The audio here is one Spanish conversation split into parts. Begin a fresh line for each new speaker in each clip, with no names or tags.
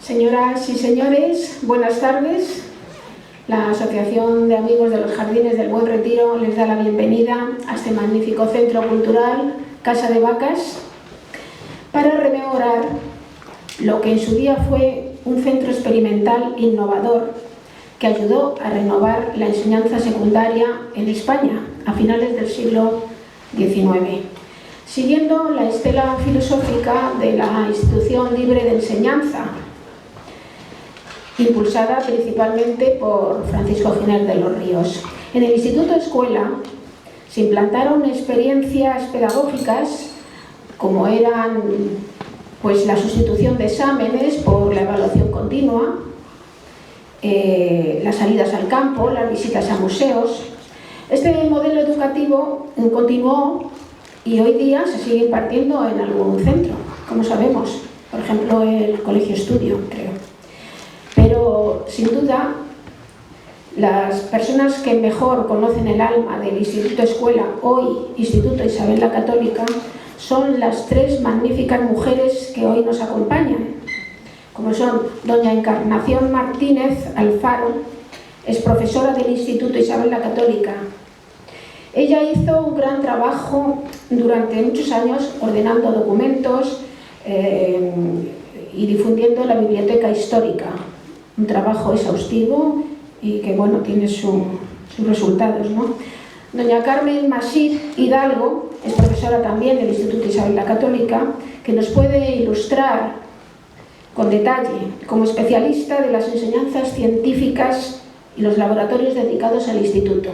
Señoras y señores, buenas tardes. La Asociación de Amigos de los Jardines del Buen Retiro les da la bienvenida a este magnífico centro cultural, Casa de Vacas, para rememorar lo que en su día fue un centro experimental innovador que ayudó a renovar la enseñanza secundaria en España a finales del siglo XIX, siguiendo la estela filosófica de la Institución Libre de Enseñanza, impulsada principalmente por Francisco Giner de los Ríos. En el Instituto Escuela se implantaron experiencias pedagógicas como eran la sustitución de exámenes por la evaluación continua, las salidas al campo, las visitas a museos. Este modelo educativo continuó y hoy día se sigue impartiendo en algún centro, como sabemos, por ejemplo el Colegio Estudio, creo. Pero sin duda las personas que mejor conocen el alma del Instituto Escuela, hoy Instituto Isabel la Católica, son las tres magníficas mujeres que hoy nos acompañan, como son doña Encarnación Martínez Alfaro, es profesora del Instituto Isabel la Católica. Ella hizo un gran trabajo durante muchos años ordenando documentos y difundiendo la biblioteca histórica. Un trabajo exhaustivo y que, bueno, tiene sus resultados, ¿no? Doña Carmen Masip Hidalgo es profesora también del Instituto Isabel la Católica, que nos puede ilustrar con detalle como especialista de las enseñanzas científicas y los laboratorios dedicados al instituto.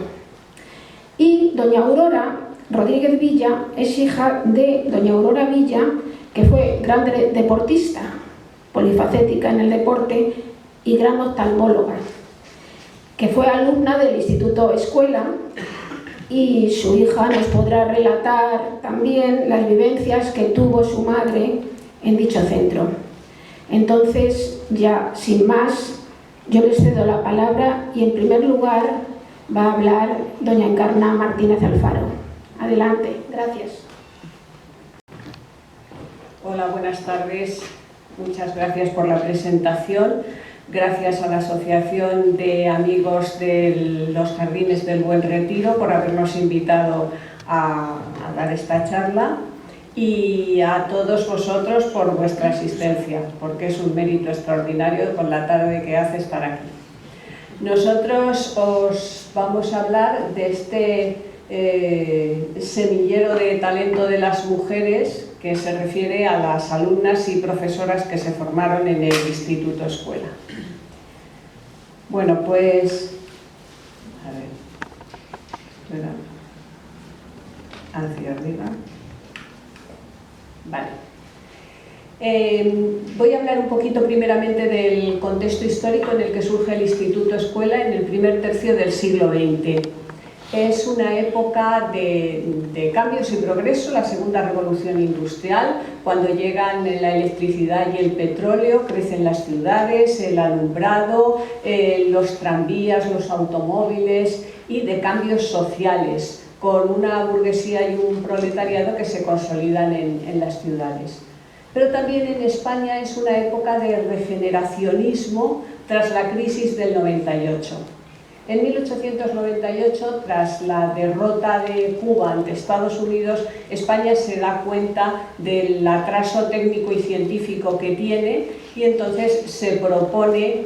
Y doña Aurora Rodríguez Villa es hija de doña Aurora Villa, que fue gran deportista, polifacética en el deporte y gran oftalmóloga, que fue alumna del Instituto Escuela, y su hija nos podrá relatar también las vivencias que tuvo su madre en dicho centro. Entonces, ya sin más, yo les cedo la palabra y en primer lugar va a hablar doña Encarna Martínez Alfaro. Adelante, gracias.
Hola, buenas tardes. Muchas gracias por la presentación. Gracias a la Asociación de Amigos de los Jardines del Buen Retiro por habernos invitado a dar esta charla, y a todos vosotros por vuestra asistencia, porque es un mérito extraordinario con la tarde que hace estar aquí. Nosotros os vamos a hablar de este semillero de talento de las mujeres, que se refiere a las alumnas y profesoras que se formaron en el Instituto Escuela. Bueno, pues, a ver, espera, hacia arriba. Vale. Voy a hablar un poquito primeramente del contexto histórico en el que surge el Instituto Escuela en el primer tercio del siglo XX. Es una época de cambios y progreso, la segunda revolución industrial, cuando llegan la electricidad y el petróleo, crecen las ciudades, el alumbrado, los tranvías, los automóviles, y de cambios sociales, con una burguesía y un proletariado que se consolidan en las ciudades. Pero también en España es una época de regeneracionismo tras la crisis del 98. En 1898, tras la derrota de Cuba ante Estados Unidos, España se da cuenta del atraso técnico y científico que tiene, y entonces se propone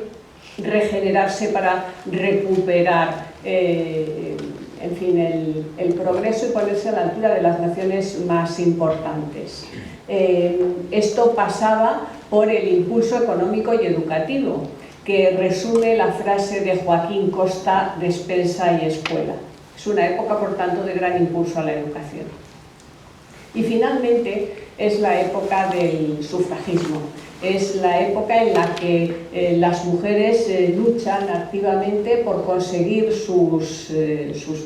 regenerarse para recuperar en fin, el progreso y ponerse a la altura de las naciones más importantes. Esto pasaba por el impulso económico y educativo, que resume la frase de Joaquín Costa, despensa y escuela. Es una época, por tanto, de gran impulso a la educación. Y finalmente es la época del sufragismo. Es la época en la que las mujeres luchan activamente por conseguir sus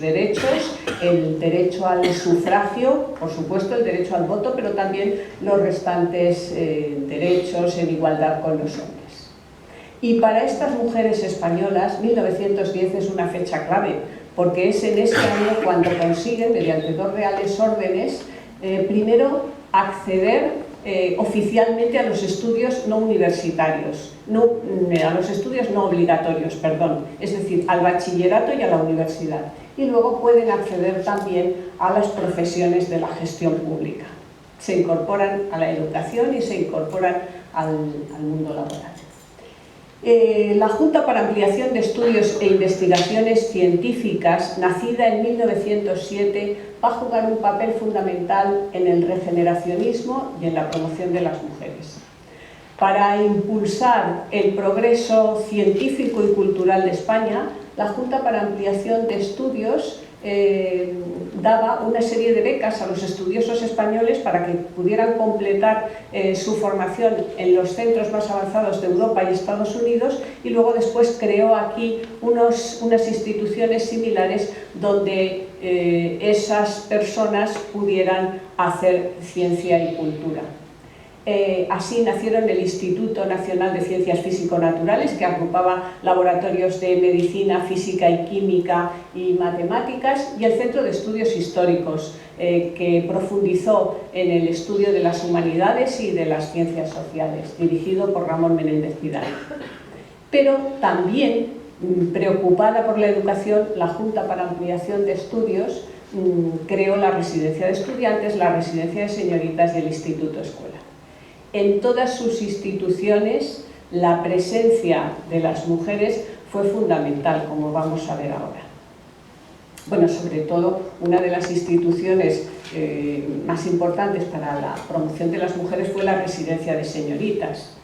derechos, el derecho al sufragio, por supuesto el derecho al voto, pero también los restantes derechos en igualdad con los hombres. Y para estas mujeres españolas, 1910 es una fecha clave, porque es en ese año cuando consiguen, mediante dos reales órdenes, primero acceder oficialmente a los estudios no universitarios, a los estudios no obligatorios, perdón, es decir, al bachillerato y a la universidad. Y luego pueden acceder también a las profesiones de la gestión pública. Se incorporan a la educación y se incorporan al mundo laboral. La Junta para Ampliación de Estudios e Investigaciones Científicas, nacida en 1907, va a jugar un papel fundamental en el regeneracionismo y en la promoción de las mujeres. Para impulsar el progreso científico y cultural de España, la Junta para Ampliación de Estudios daba una serie de becas a los estudiosos españoles para que pudieran completar su formación en los centros más avanzados de Europa y Estados Unidos, y luego después creó aquí unas instituciones similares donde esas personas pudieran hacer ciencia y cultura. Así nacieron el Instituto Nacional de Ciencias Físico-Naturales, que agrupaba laboratorios de medicina, física y química y matemáticas, y el Centro de Estudios Históricos, que profundizó en el estudio de las humanidades y de las ciencias sociales, dirigido por Ramón Menéndez Pidal. Pero también, preocupada por la educación, la Junta para Ampliación de Estudios creó la Residencia de Estudiantes, la Residencia de Señoritas y el Instituto Escuela. En todas sus instituciones la presencia de las mujeres fue fundamental, como vamos a ver ahora. Bueno, sobre todo, una de las instituciones más importantes para la promoción de las mujeres fue la Residencia de Señoritas.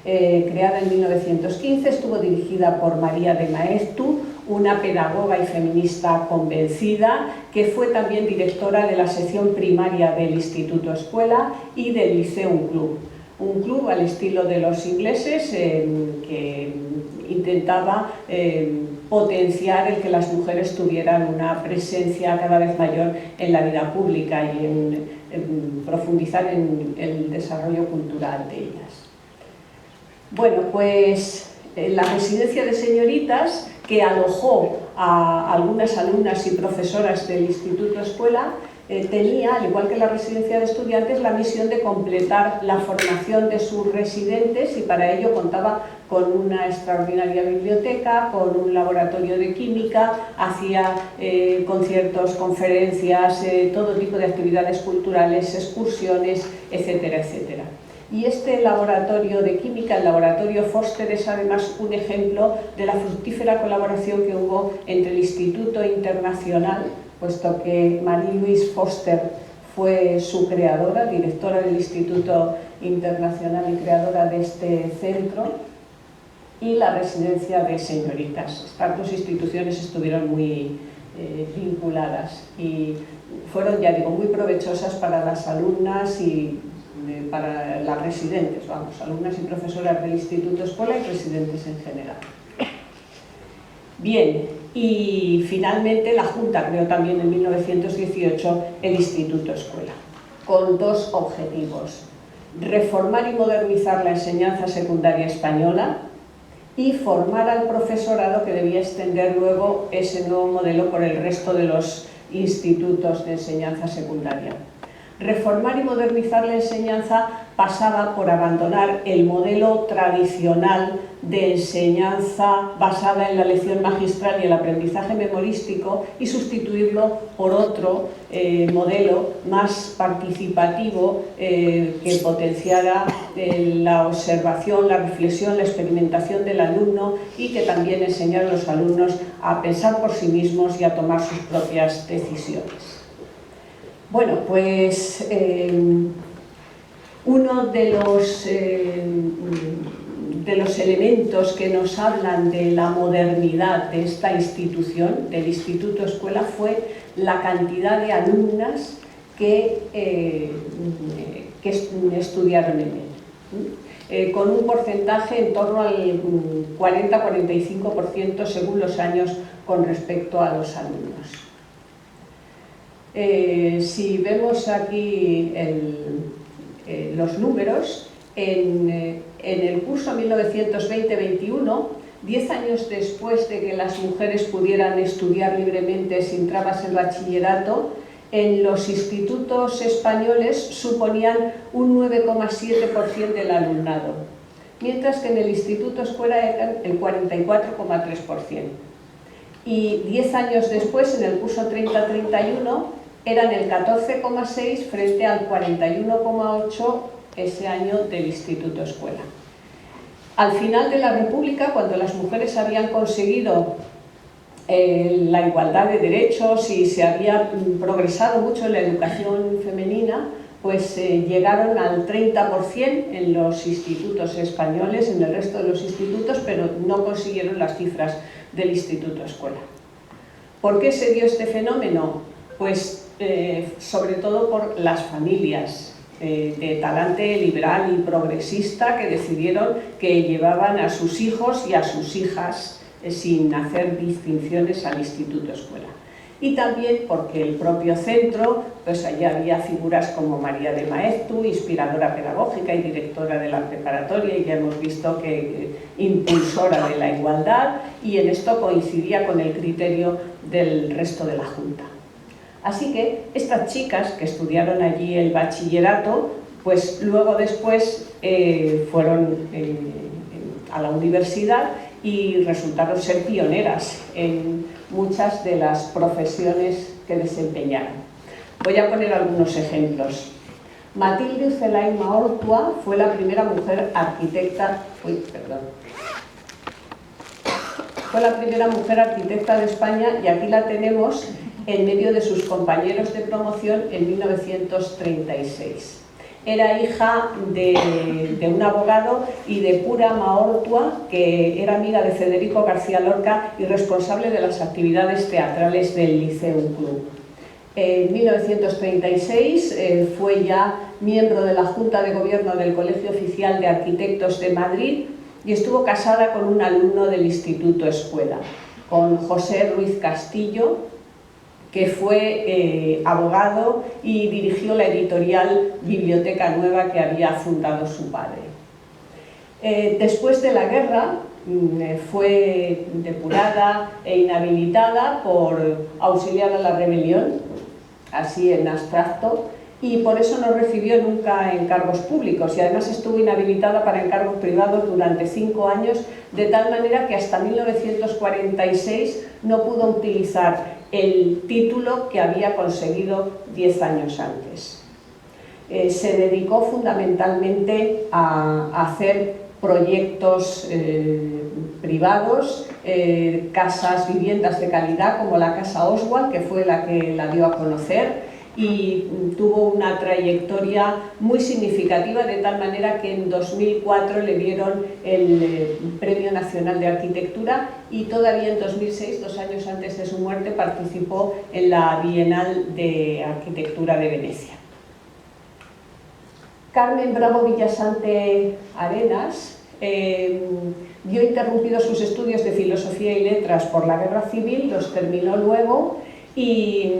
Creada en 1915, estuvo dirigida por María de Maeztu, una pedagoga y feminista convencida, que fue también directora de la sección primaria del Instituto Escuela y del Lyceum Club. Un club al estilo de los ingleses que intentaba potenciar el que las mujeres tuvieran una presencia cada vez mayor en la vida pública y en profundizar en el desarrollo cultural de ellas. Bueno, pues la Residencia de Señoritas, que alojó a algunas alumnas y profesoras del Instituto Escuela, tenía, al igual que la Residencia de Estudiantes, la misión de completar la formación de sus residentes, y para ello contaba con una extraordinaria biblioteca, con un laboratorio de química, hacía conciertos, conferencias, todo tipo de actividades culturales, excursiones, etcétera, etcétera. Y este laboratorio de química, el laboratorio Foster, es además un ejemplo de la fructífera colaboración que hubo entre el Instituto Internacional, puesto que Marie-Louise Foster fue su creadora, directora del Instituto Internacional y creadora de este centro, y la Residencia de Señoritas. Estas dos instituciones estuvieron muy vinculadas y fueron, ya digo, muy provechosas para las alumnas y para las residentes, vamos, alumnas y profesoras del Instituto Escuela y residentes en general. Bien, y finalmente la Junta creó también en 1918 el Instituto Escuela, con dos objetivos: reformar y modernizar la enseñanza secundaria española y formar al profesorado que debía extender luego ese nuevo modelo por el resto de los institutos de enseñanza secundaria. Reformar y modernizar la enseñanza pasaba por abandonar el modelo tradicional de enseñanza basada en la lección magistral y el aprendizaje memorístico y sustituirlo por otro modelo más participativo que potenciara la observación, la reflexión, la experimentación del alumno, y que también enseñara a los alumnos a pensar por sí mismos y a tomar sus propias decisiones. Bueno, pues uno de los elementos que nos hablan de la modernidad de esta institución, del Instituto Escuela, fue la cantidad de alumnas que estudiaron en él, con un porcentaje en torno al 40-45% según los años con respecto a los alumnos. Si vemos aquí los números, en el curso 1920-21, 10 años después de que las mujeres pudieran estudiar libremente sin trabas el bachillerato, en los institutos españoles suponían un 9,7% del alumnado, mientras que en el Instituto Escuela eran el 44,3%. Y 10 años después, en el curso 30-31, eran el 14,6% frente al 41,8% ese año del Instituto Escuela. Al final de la República, cuando las mujeres habían conseguido la igualdad de derechos y se había progresado mucho en la educación femenina, pues llegaron al 30% en los institutos españoles, en el resto de los institutos, pero no consiguieron las cifras del Instituto Escuela. ¿Por qué se dio este fenómeno? Pues sobre todo por las familias de talante liberal y progresista que decidieron que llevaban a sus hijos y a sus hijas sin hacer distinciones al Instituto Escuela. Y también porque el propio centro, pues allí había figuras como María de Maeztu, inspiradora pedagógica y directora de la preparatoria, y ya hemos visto que impulsora de la igualdad, y en esto coincidía con el criterio del resto de la Junta. Así que estas chicas que estudiaron allí el bachillerato, pues luego después fueron a la universidad y resultaron ser pioneras en muchas de las profesiones que desempeñaron. Voy a poner algunos ejemplos. Matilde Ucelain Maortua fue la primera mujer arquitecta, fue la primera mujer arquitecta de España, y aquí la tenemos en medio de sus compañeros de promoción en 1936. Era hija de un abogado y de Pura Maortua, que era amiga de Federico García Lorca y responsable de las actividades teatrales del Liceum Club. En 1936 fue ya miembro de la Junta de Gobierno del Colegio Oficial de Arquitectos de Madrid y estuvo casada con un alumno del Instituto Escuela, con José Ruiz Castillo, que fue abogado y dirigió la editorial Biblioteca Nueva que había fundado su padre. Después de la guerra fue depurada e inhabilitada por auxiliar a la rebelión, así en abstracto, y por eso no recibió nunca encargos públicos, y además estuvo inhabilitada para encargos privados durante 5 años, de tal manera que hasta 1946 no pudo utilizar el título que había conseguido 10 años antes. Se dedicó fundamentalmente a hacer proyectos privados, casas, viviendas de calidad, como la Casa Oswald, que fue la que la dio a conocer, y tuvo una trayectoria muy significativa, de tal manera que en 2004 le dieron el Premio Nacional de Arquitectura, y todavía en 2006, 2 años antes de su muerte, participó en la Bienal de Arquitectura de Venecia. Carmen Bravo Villasante Arenas vio interrumpidos sus estudios de Filosofía y Letras por la Guerra Civil, los terminó luego, y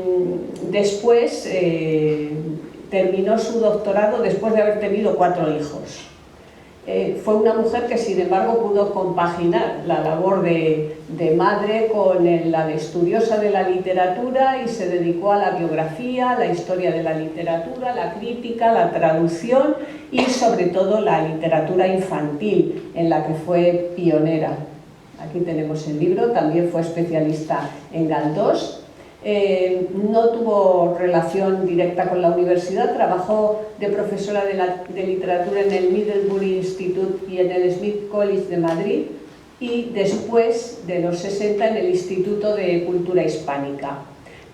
después terminó su doctorado después de haber tenido 4 hijos. Fue una mujer que, sin embargo, pudo compaginar la labor de madre con la de estudiosa de la literatura, y se dedicó a la biografía, la historia de la literatura, la crítica, la traducción y, sobre todo, la literatura infantil, en la que fue pionera. Aquí tenemos el libro. También fue especialista en Galdós. No tuvo relación directa con la universidad, trabajó de profesora de literatura en el Middlebury Institute y en el Smith College de Madrid, y después de los 60 en el Instituto de Cultura Hispánica.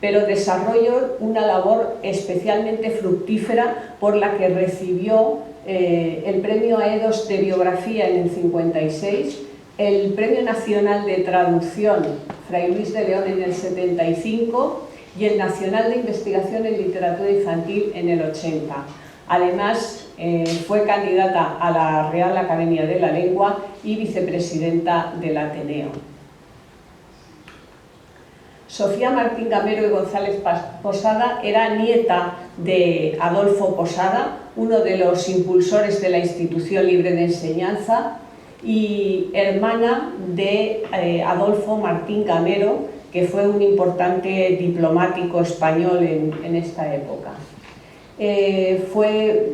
Pero desarrolló una labor especialmente fructífera, por la que recibió el Premio Aedos de Biografía en el 56, el Premio Nacional de Traducción Fray Luis de León en el 75 y el Nacional de Investigación en Literatura Infantil en el 80. Además, fue candidata a la Real Academia de la Lengua y vicepresidenta del Ateneo. Sofía Martín Gamero y González Posada era nieta de Adolfo Posada, uno de los impulsores de la Institución Libre de Enseñanza, y hermana de Adolfo Martín Gamero, que fue un importante diplomático español en esta época. Fue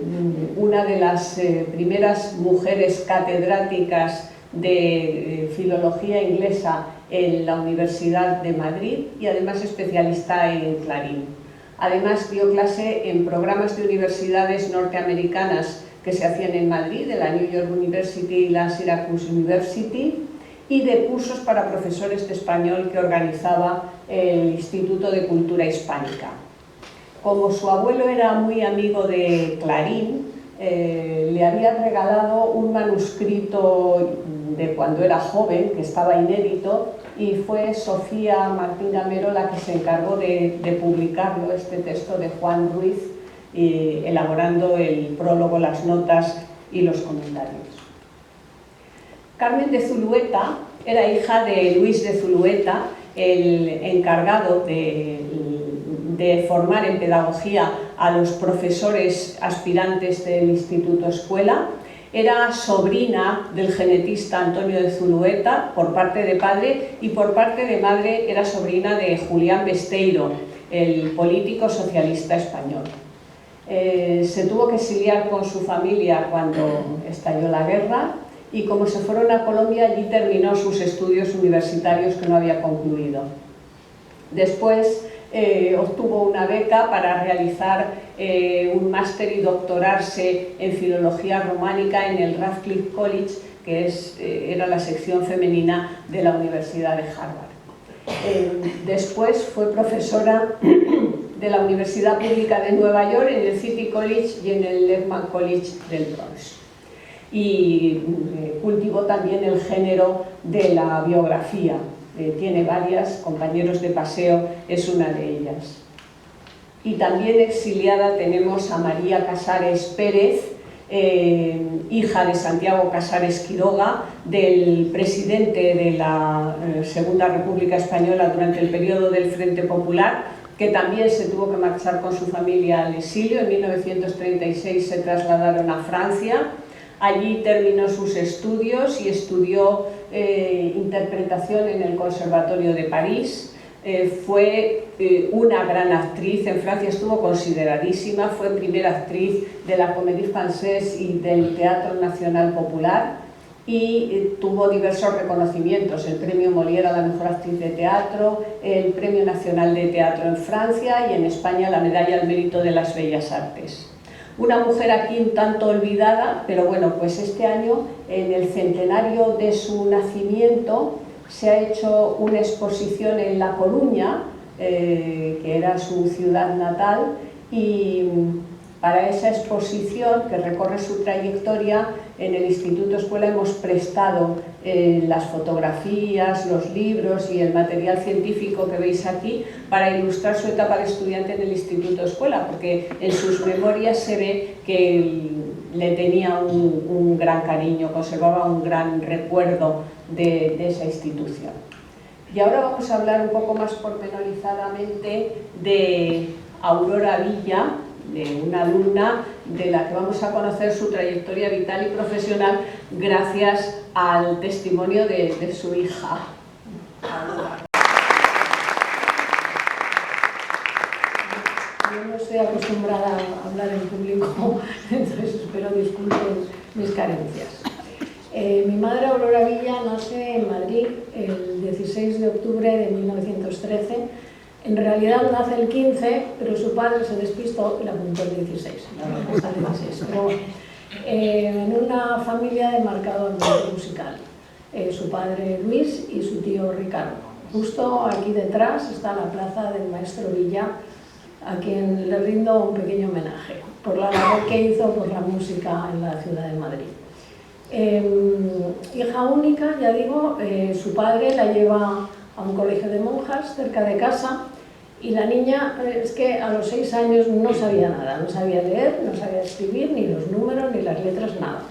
una de las primeras mujeres catedráticas de filología inglesa en la Universidad de Madrid y además especialista en Clarín. Además dio clase en programas de universidades norteamericanas que se hacían en Madrid, de la New York University y la Syracuse University, y de cursos para profesores de español que organizaba el Instituto de Cultura Hispánica. Como su abuelo era muy amigo de Clarín, le había regalado un manuscrito de cuando era joven, que estaba inédito, y fue Sofía Martín Gamero la que se encargó de publicarlo, este texto de Juan Ruiz, elaborando el prólogo, las notas y los comentarios. Carmen de Zulueta era hija de Luis de Zulueta, el encargado de formar en pedagogía a los profesores aspirantes del Instituto Escuela. Era sobrina del genetista Antonio de Zulueta por parte de padre, y por parte de madre era sobrina de Julián Besteiro, el político socialista español. Se tuvo que exiliar con su familia cuando estalló la guerra, y como se fueron a Colombia, allí terminó sus estudios universitarios que no había concluido. Después obtuvo una beca para realizar un máster y doctorarse en filología románica en el Radcliffe College, que era la sección femenina de la Universidad de Harvard. Después fue profesora de la Universidad Pública de Nueva York, en el City College y en el Lehman College del Bronx. Y cultivó también el género de la biografía. Tiene varias, Compañeros de Paseo es una de ellas. Y también exiliada tenemos a María Casares Pérez, hija de Santiago Casares Quiroga, del presidente de la Segunda República Española durante el periodo del Frente Popular, que también se tuvo que marchar con su familia al exilio. En 1936 se trasladaron a Francia. Allí terminó sus estudios y estudió interpretación en el Conservatorio de París. Fue una gran actriz, en Francia estuvo consideradísima, fue primera actriz de la Comédie Française y del Teatro Nacional Popular, y tuvo diversos reconocimientos: el Premio Molière a la mejor actriz de teatro, el Premio Nacional de Teatro en Francia, y en España la Medalla al Mérito de las Bellas Artes. Una mujer aquí un tanto olvidada, pero bueno, pues este año, en el centenario de su nacimiento, se ha hecho una exposición en La Coruña, que era su ciudad natal, y para esa exposición, que recorre su trayectoria, en el Instituto Escuela hemos prestado las fotografías, los libros y el material científico que veis aquí para ilustrar su etapa de estudiante en el Instituto Escuela, porque en sus memorias se ve que le tenía un gran cariño, conservaba un gran recuerdo de esa institución. Y ahora vamos a hablar un poco más pormenorizadamente de Aurora Villa, de una alumna de la que vamos a conocer su trayectoria vital y profesional gracias al testimonio de su hija.
Yo no estoy acostumbrada a hablar en público, entonces espero disculpen mis carencias. Mi madre, Aurora Villa, nace en Madrid el 16 de octubre de 1913. En realidad nace el 15, pero su padre se despistó y la apuntó el 16. Pero en una familia de marcado ambiente musical. Su padre Luis y su tío Ricardo. Justo aquí detrás está la plaza del maestro Villa, a quien le rindo un pequeño homenaje por la labor que hizo por la música en la ciudad de Madrid. Hija única, ya digo, su padre la lleva a un colegio de monjas cerca de casa, y la niña es que a los 6 años no sabía nada, no sabía leer, no sabía escribir, ni los números, ni las letras, nada.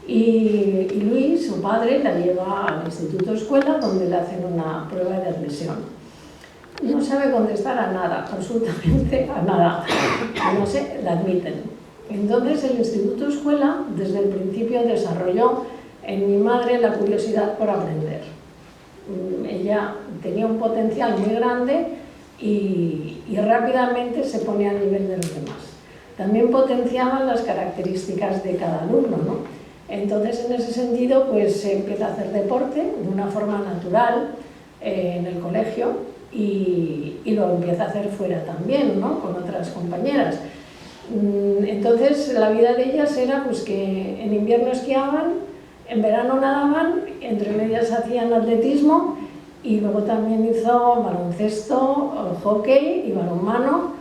Y Luis, su padre, la lleva al Instituto Escuela, donde le hacen una prueba de admisión. No sabe contestar a nada, absolutamente a nada, no sé, la admiten. Entonces el Instituto Escuela desde el principio desarrolló en mi madre la curiosidad por aprender. ella tenía un potencial muy grande y rápidamente se pone al nivel de los demás. También potenciaban las características de cada alumno, ¿no? Entonces, en ese sentido, pues se empieza a hacer deporte de una forma natural en el colegio y lo empieza a hacer fuera también, ¿no? Con otras compañeras. Entonces, la vida de ellas era pues que en invierno esquiaban, en verano nadaban, entre medias hacían atletismo y luego también hizo baloncesto, hockey y balonmano,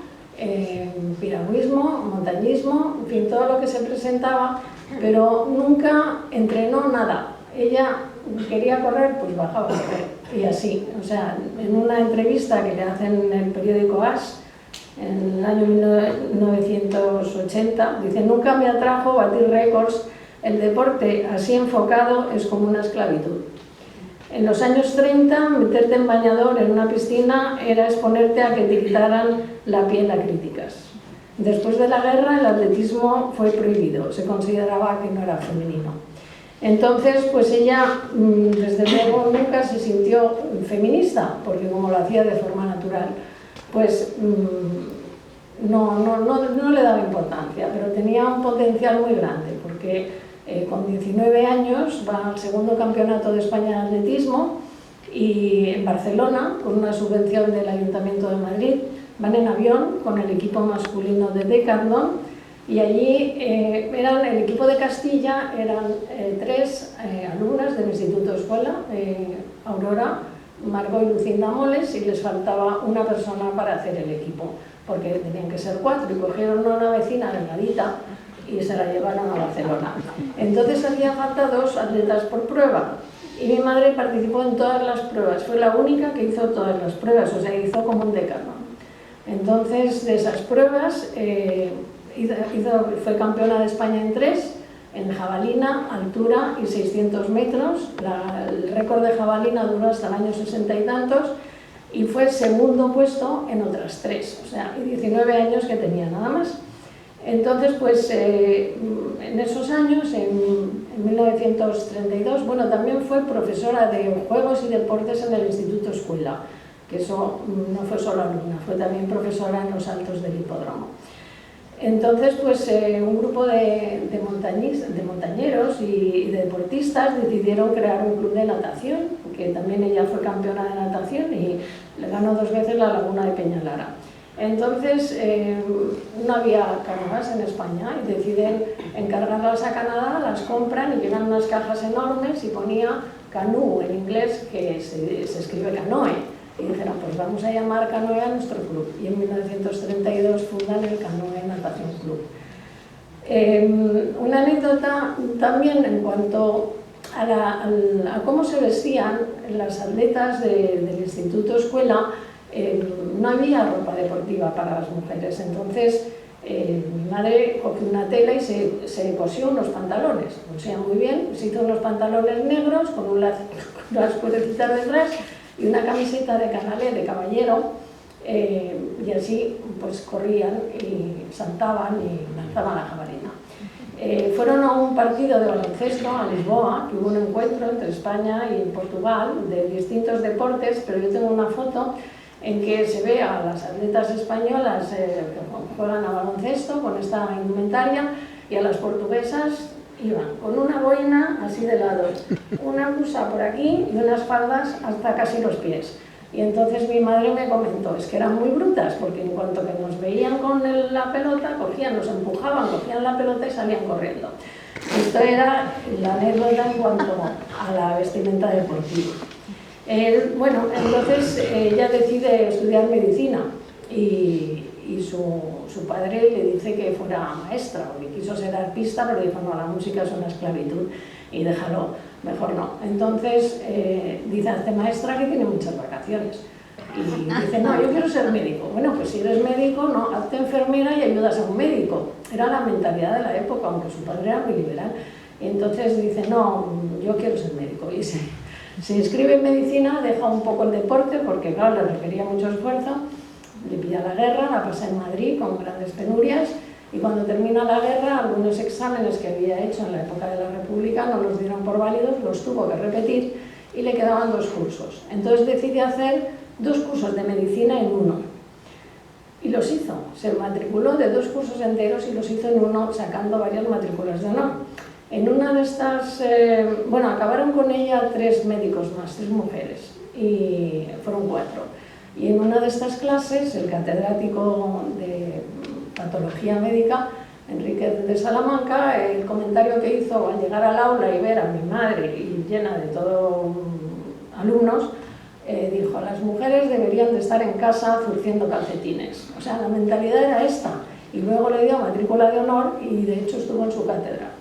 piragüismo, montañismo, en fin, todo lo que se presentaba, pero nunca entrenó nada. Ella quería correr, pues bajaba a correr y así. O sea, en una entrevista que le hacen en el periódico As, en el año 1980, dice: nunca me atrajo batir récords, el deporte así enfocado es como una esclavitud. En los años 30, meterte en bañador en una piscina era exponerte a que te quitaran la piel a críticas. Después de la guerra, el atletismo fue prohibido, se consideraba que no era femenino. Entonces, pues ella, desde luego, nunca se sintió feminista, porque como lo hacía de forma natural, pues no le daba importancia, pero tenía un potencial muy grande, porque con 19 años va al segundo campeonato de España de atletismo y en Barcelona, con una subvención del Ayuntamiento de Madrid, van en avión con el equipo masculino de Decathlon y allí eran el equipo de Castilla, eran 3 alumnas del Instituto Escuela, Aurora, Margot y Lucinda Moles, y les faltaba una persona para hacer el equipo, porque tenían que ser 4 y cogieron a una vecina delgadita y se la llevaron a Barcelona. Entonces hacía falta 2 atletas por prueba y mi madre participó en todas las pruebas, fue la única que hizo todas las pruebas, o sea, hizo como un decano. Entonces, de esas pruebas, fue campeona de España en 3, en jabalina, altura y 600 metros. El récord de jabalina duró hasta el año 60 y tantos y fue segundo puesto en otras 3, o sea, y 19 años que tenía nada más. Entonces, pues en esos años, en 1932, bueno, también fue profesora de Juegos y Deportes en el Instituto Escuela, que eso no fue solo alumna, fue también profesora en los Altos del Hipódromo. Entonces, pues un grupo de montañeros y de deportistas decidieron crear un club de natación, que también ella fue campeona de natación y le ganó 2 veces la Laguna de Peñalara. Entonces, no había canoas en España y deciden encargarlas a Canadá, las compran y llegan unas cajas enormes y ponía canoe en inglés, que se escribe canoe. Y dijeron, pues vamos a llamar Canoe a nuestro club. Y en 1932 fundan el Canoe Natación Club. Una anécdota también en cuanto a cómo se vestían las atletas del Instituto Escuela. No había ropa deportiva para las mujeres, entonces mi madre cogió una tela y se cosió unos pantalones, cosían muy bien, se hizo unos pantalones negros con unas cuerdecitas detrás y una camiseta de canalé de caballero, y así pues corrían y saltaban y lanzaban la jabalina. Fueron a un partido de baloncesto a Lisboa, que hubo un encuentro entre España y Portugal de distintos deportes, pero yo tengo una foto en que se ve a las atletas españolas que juegan a baloncesto con esta indumentaria y a las portuguesas iban con una boina así de lado, una blusa por aquí y unas faldas hasta casi los pies. Y entonces mi madre me comentó, es que eran muy brutas, porque en cuanto que nos veían con la pelota, cogían, nos empujaban, cogían la pelota y salían corriendo. Esto era la anécdota en cuanto a la vestimenta deportiva. Bueno, entonces ella decide estudiar medicina y su padre le dice que fuera maestra, porque quiso ser artista, pero dijo, no, la música es una esclavitud y déjalo, mejor no. Entonces dice, hazte maestra que tiene muchas vacaciones. Y dice, no, yo quiero ser médico. Bueno, pues si eres médico, no, hazte enfermera y ayudas a un médico. Era la mentalidad de la época, aunque su padre era muy liberal. Y entonces dice, no, yo quiero ser médico. Y se inscribe en medicina, deja un poco el deporte, porque claro, le requería mucho esfuerzo. Le pilla la guerra, la pasa en Madrid con grandes penurias, y cuando termina la guerra, algunos exámenes que había hecho en la época de la República no los dieron por válidos, los tuvo que repetir, y le quedaban 2 cursos. Entonces decidí hacer 2 cursos de medicina en uno. Y los hizo. Se matriculó de 2 cursos enteros y los hizo en uno, sacando varias matrículas de honor. En una de estas, bueno, acabaron con ella 3 médicos más, 3 mujeres, y fueron 4. Y en una de estas clases, el catedrático de patología médica, Enrique de Salamanca, el comentario que hizo al llegar al aula y ver a mi madre y llena de todos alumnos, dijo: las mujeres deberían de estar en casa zurciendo calcetines. O sea, la mentalidad era esta. Y luego le dio matrícula de honor y de hecho estuvo en su cátedra.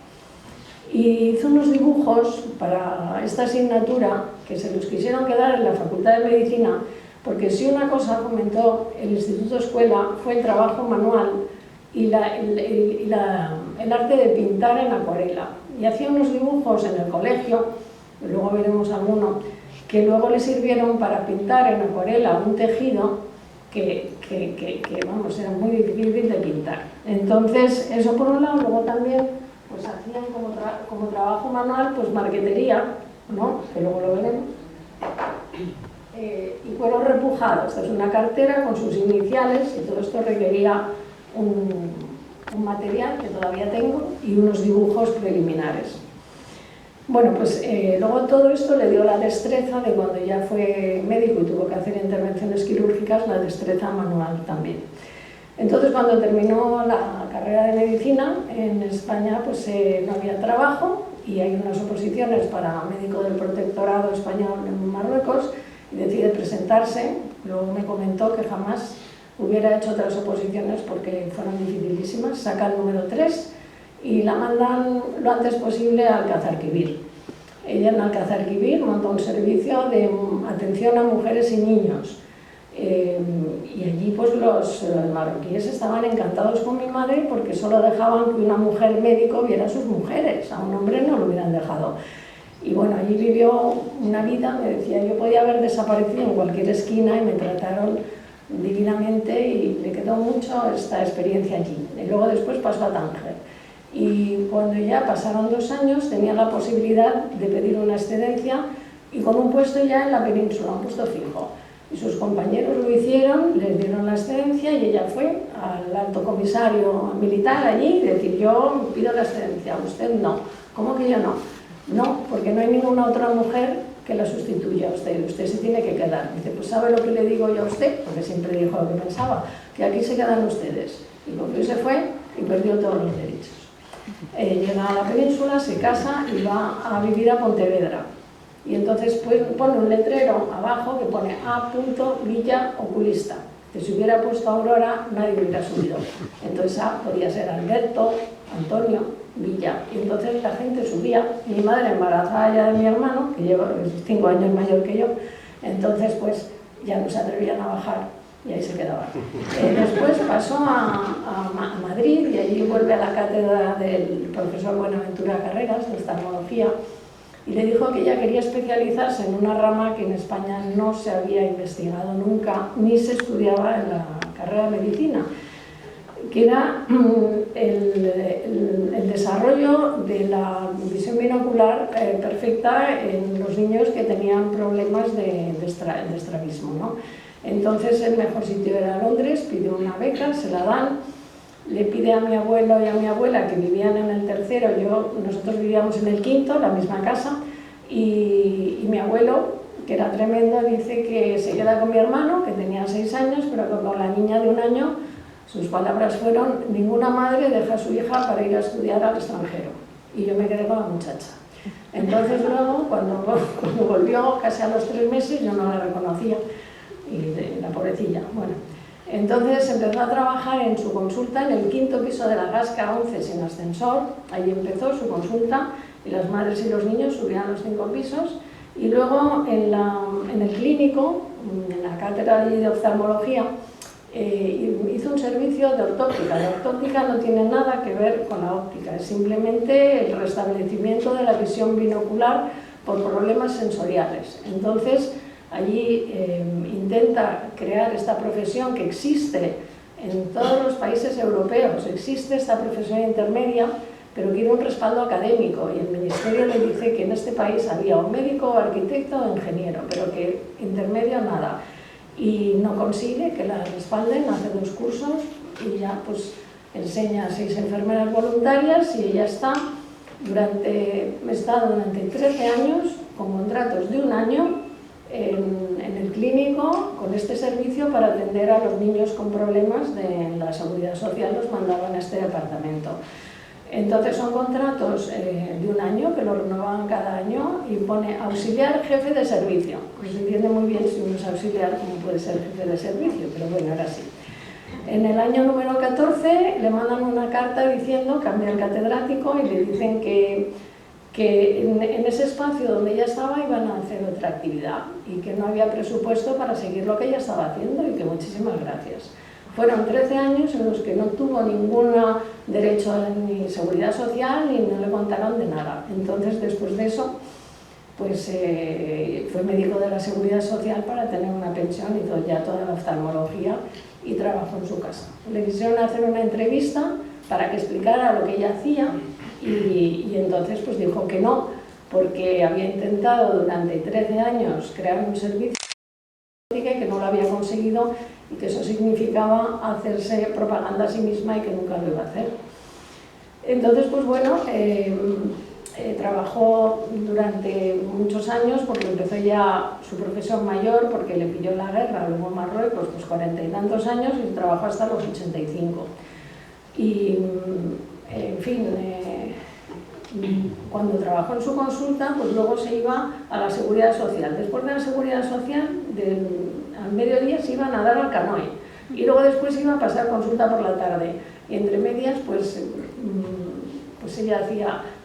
Y hizo unos dibujos para esta asignatura que se los quisieron quedar en la Facultad de Medicina, porque si una cosa fomentó el Instituto Escuela fue el trabajo manual y el arte de pintar en acuarela. Y hacía unos dibujos en el colegio, luego veremos alguno, que luego le sirvieron para pintar en acuarela un tejido que vamos, era muy difícil de pintar. Entonces, eso por un lado. Luego también pues hacían como trabajo manual, pues marquetería, ¿no? Que luego lo veremos. Y fueron repujados. Esta es una cartera con sus iniciales y todo esto requería un material que todavía tengo y unos dibujos preliminares. Bueno, pues luego todo esto le dio la destreza de cuando ya fue médico y tuvo que hacer intervenciones quirúrgicas, la destreza manual también. Entonces, cuando terminó la carrera de medicina en España, pues no había trabajo y hay unas oposiciones para médico del protectorado español en Marruecos y decide presentarse. Luego me comentó que jamás hubiera hecho otras oposiciones porque fueron dificilísimas. Saca el número 3 y la mandan lo antes posible a Alcázar-Quibir. Ella en Alcázar-Quibir montó un servicio de atención a mujeres y niños. Y allí pues los marroquíes estaban encantados con mi madre porque solo dejaban que una mujer médico viera a sus mujeres, a un hombre no lo hubieran dejado. Y bueno, allí vivió una vida, me decía, yo podía haber desaparecido en cualquier esquina y me trataron divinamente y le quedó mucho esta experiencia allí. Y luego después pasó a Tánger. Y cuando ya pasaron 2 años tenía la posibilidad de pedir una excedencia y con un puesto ya en la península, un puesto fijo. Y sus compañeros lo hicieron, les dieron la excedencia y ella fue al alto comisario militar allí y decir: yo pido la excedencia, usted no. ¿Cómo que yo no? No, porque no hay ninguna otra mujer que la sustituya a usted, usted se tiene que quedar. Dice: pues ¿sabe lo que le digo yo a usted? Porque siempre dijo lo que pensaba, que aquí se quedan ustedes. Y cogió y se fue y perdió todos los derechos. Llega a la península, se casa y va a vivir a Pontevedra. Y entonces pues, pone un letrero abajo que pone A. Villa Oculista. Que si hubiera puesto Aurora, nadie hubiera subido. Entonces A podía ser Alberto, Antonio, Villa. Y entonces la gente subía. Y mi madre, embarazada ya de mi hermano, que lleva 5 años mayor que yo, entonces pues ya no se atrevían a bajar y ahí se quedaban. Después pasó a Madrid y allí vuelve a la cátedra del profesor Buenaventura Carreras, de oftalmología, y le dijo que ella quería especializarse en una rama que en España no se había investigado nunca, ni se estudiaba en la carrera de medicina, que era el desarrollo de la visión binocular perfecta en los niños que tenían problemas de estrabismo, ¿no? Entonces el mejor sitio era Londres, pidió una beca, se la dan, le pide a mi abuelo y a mi abuela, que vivían en el tercero, nosotros vivíamos en el quinto, la misma casa, y mi abuelo, que era tremendo, dice que se queda con mi hermano, que tenía 6 años, pero que con la niña de 1 año, sus palabras fueron: ninguna madre deja a su hija para ir a estudiar al extranjero. Y yo me quedé con la muchacha. Entonces luego, cuando volvió, casi a los 3 meses, yo no la reconocía, y la pobrecilla, bueno. Entonces empezó a trabajar en su consulta en el 5.º piso de la Gasca 11 sin ascensor. Allí empezó su consulta y las madres y los niños subían a los 5 pisos. Y luego en el clínico, en la cátedra de oftalmología, hizo un servicio de ortóptica. La ortóptica no tiene nada que ver con la óptica, es simplemente el restablecimiento de la visión binocular por problemas sensoriales. Entonces, allí intenta crear esta profesión que existe en todos los países europeos, existe esta profesión intermedia pero quiere un respaldo académico, y el ministerio le dice que en este país había un médico, arquitecto o ingeniero, pero que intermedio nada, y no consigue que la respalden, hace 2 cursos y ya pues enseña a 6 enfermeras voluntarias, y ella está durante 13 años con contratos de 1 año en el clínico con este servicio para atender a los niños con problemas de la seguridad social. Los mandaban a este departamento. Entonces son contratos de 1 año que lo renovaban cada año, y pone auxiliar jefe de servicio. Pues se entiende muy bien si uno es auxiliar cómo puede ser jefe de servicio, pero bueno, era así. En el año número 14 le mandan una carta diciendo, cambia el catedrático, y le dicen que en ese espacio donde ella estaba iban a hacer otra actividad y que no había presupuesto para seguir lo que ella estaba haciendo, y que muchísimas gracias. Fueron 13 años en los que no tuvo ningún derecho ni seguridad social, ni no le contaron de nada. Entonces, después de eso, pues fue médico de la seguridad social para tener una pensión, hizo ya toda la oftalmología y trabajó en su casa. Le quisieron hacer una entrevista para que explicara lo que ella hacía, y entonces pues dijo que no, porque había intentado durante 13 años crear un servicio y que no lo había conseguido, y que eso significaba hacerse propaganda a sí misma y que nunca lo iba a hacer. Entonces, pues bueno, trabajó durante muchos años, porque empezó ya su profesión mayor, porque le pilló la guerra, luego en Marruecos, pues 40 y tantos años, y trabajó hasta los 85. Y, en fin, cuando trabajó en su consulta, pues luego se iba a la seguridad social. Después de la seguridad social, al mediodía se iba a nadar al canoe, y luego después iba a pasar consulta por la tarde, y entre medias pues ella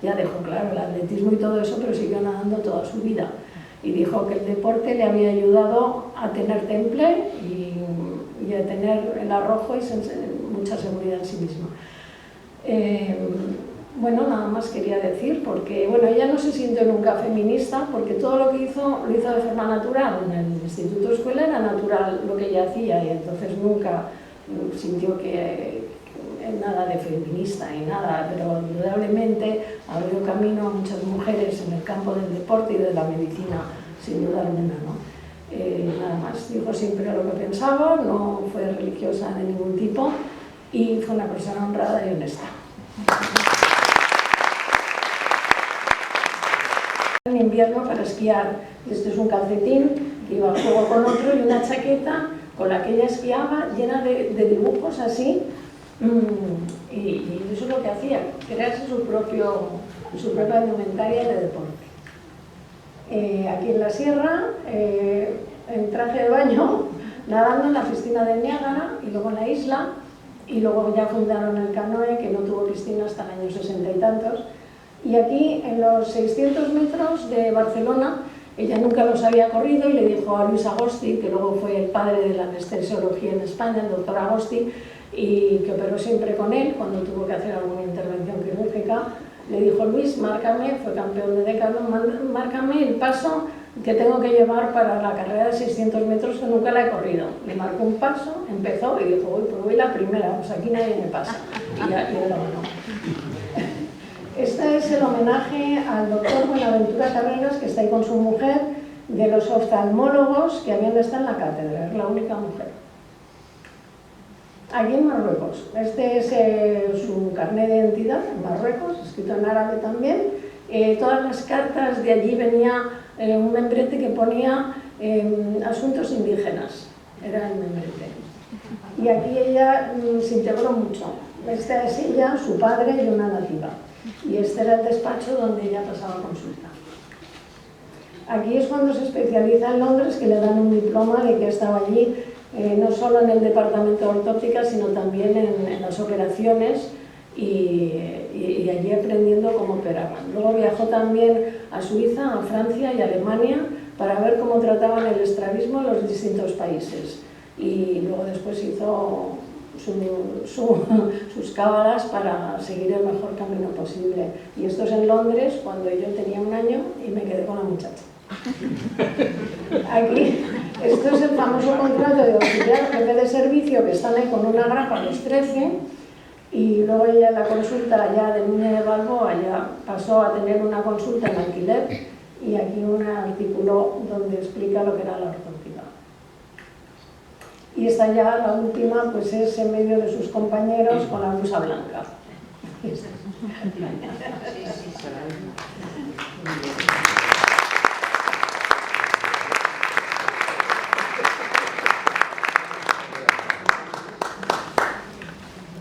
ya dejó claro el atletismo y todo eso, pero siguió nadando toda su vida, y dijo que el deporte le había ayudado a tener temple y a tener el arrojo y mucha seguridad en sí misma. Bueno, nada más quería decir, porque bueno, ella no se sintió nunca feminista, porque todo lo que hizo, lo hizo de forma natural. En el instituto escuela era natural lo que ella hacía, y entonces nunca sintió que nada de feminista y nada, pero indudablemente abrió camino a muchas mujeres en el campo del deporte y de la medicina, sin duda alguna, ¿no? Nada más, dijo siempre lo que pensaba, no fue religiosa de ningún tipo, y fue una persona honrada y honesta. En invierno para esquiar, este es un calcetín que iba a juego con otro, y una chaqueta con la que ella esquiaba llena de dibujos así, y eso es lo que hacía, crearse su propia indumentaria de deporte. Aquí en la sierra, en traje de baño, nadando en la piscina de Niágara, y luego en la isla, y luego ya fundaron el canoe, que no tuvo piscina hasta el año 60 y tantos. Y aquí, en los 600 metros de Barcelona, ella nunca los había corrido, y le dijo a Luis Agosti, que luego fue el padre de la anestesiología en España, el doctor Agosti, y que operó siempre con él cuando tuvo que hacer alguna intervención quirúrgica, le dijo: Luis, márcame, fue campeón de Decathlon, márcame el paso que tengo que llevar para la carrera de 600 metros, que nunca la he corrido. Le marcó un paso, empezó y dijo: uy, pues voy la primera, pues aquí nadie me pasa. Y ya lo ganó. Este es el homenaje al doctor Buenaventura Carreras, que está ahí con su mujer, de los oftalmólogos que habían estado en la cátedra, es la única mujer. Aquí en Marruecos, este es su carnet de identidad en Marruecos, escrito en árabe también. Todas las cartas de allí venía un membrete que ponía asuntos indígenas, era el membrete. Y aquí ella se integró mucho. Esta es ella, su padre y una nativa. Y este era el despacho donde ella pasaba consulta. Aquí es cuando se especializa en Londres, que le dan un diploma de que estaba allí, no solo en el departamento de ortóptica, sino también en las operaciones, y allí aprendiendo cómo operaban. Luego viajó también a Suiza, a Francia y a Alemania para ver cómo trataban el estrabismo en los distintos países. Y luego después hizo sus cábalas para seguir el mejor camino posible. Y esto es en Londres, cuando yo tenía 1 año y me quedé con la muchacha. Aquí, esto es el famoso contrato de auxiliar jefe de servicio, que están ahí con una grapa los 13, Y luego ella en la consulta ya de Núñez de Balboa ya pasó a tener una consulta en alquiler y aquí un artículo donde explica lo que era la ortodontia. Y esta ya, la última, pues es en medio de sus compañeros con la blusa blanca.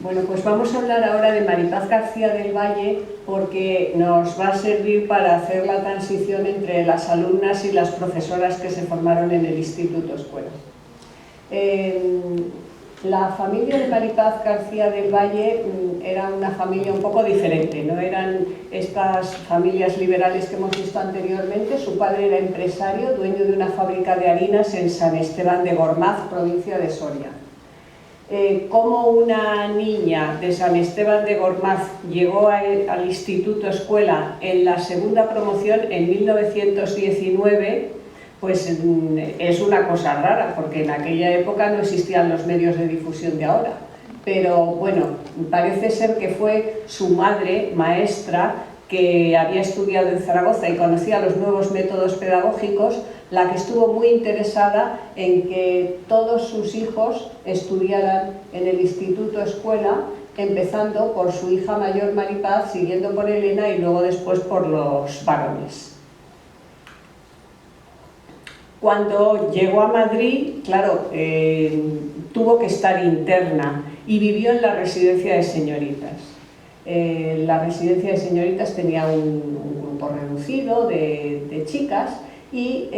Bueno, pues vamos a hablar ahora de Maripaz García del Valle porque nos va a servir para hacer la transición entre las alumnas y las profesoras que se formaron en el Instituto Escuela. La familia de Maripaz García del Valle era una familia un poco diferente, no eran estas familias liberales que hemos visto anteriormente. Su padre era empresario, dueño de una fábrica de harinas en San Esteban de Gormaz, provincia de Soria. Cómo una niña de San Esteban de Gormaz llegó al Instituto Escuela en la segunda promoción en 1919, pues es una cosa rara, porque en aquella época no existían los medios de difusión de ahora. Pero bueno, parece ser que fue su madre, maestra, que había estudiado en Zaragoza y conocía los nuevos métodos pedagógicos, la que estuvo muy interesada en que todos sus hijos estudiaran en el Instituto Escuela, empezando por su hija mayor Maripaz, siguiendo por Elena y luego después por los varones. Cuando llegó a Madrid, claro, tuvo que estar interna y vivió en la residencia de señoritas. La residencia de señoritas tenía un grupo reducido de chicas y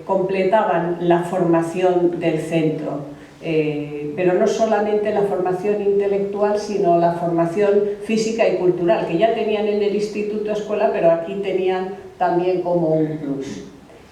completaban la formación del centro, pero no solamente la formación intelectual, sino la formación física y cultural, que ya tenían en el Instituto Escuela, pero aquí tenían también como un plus.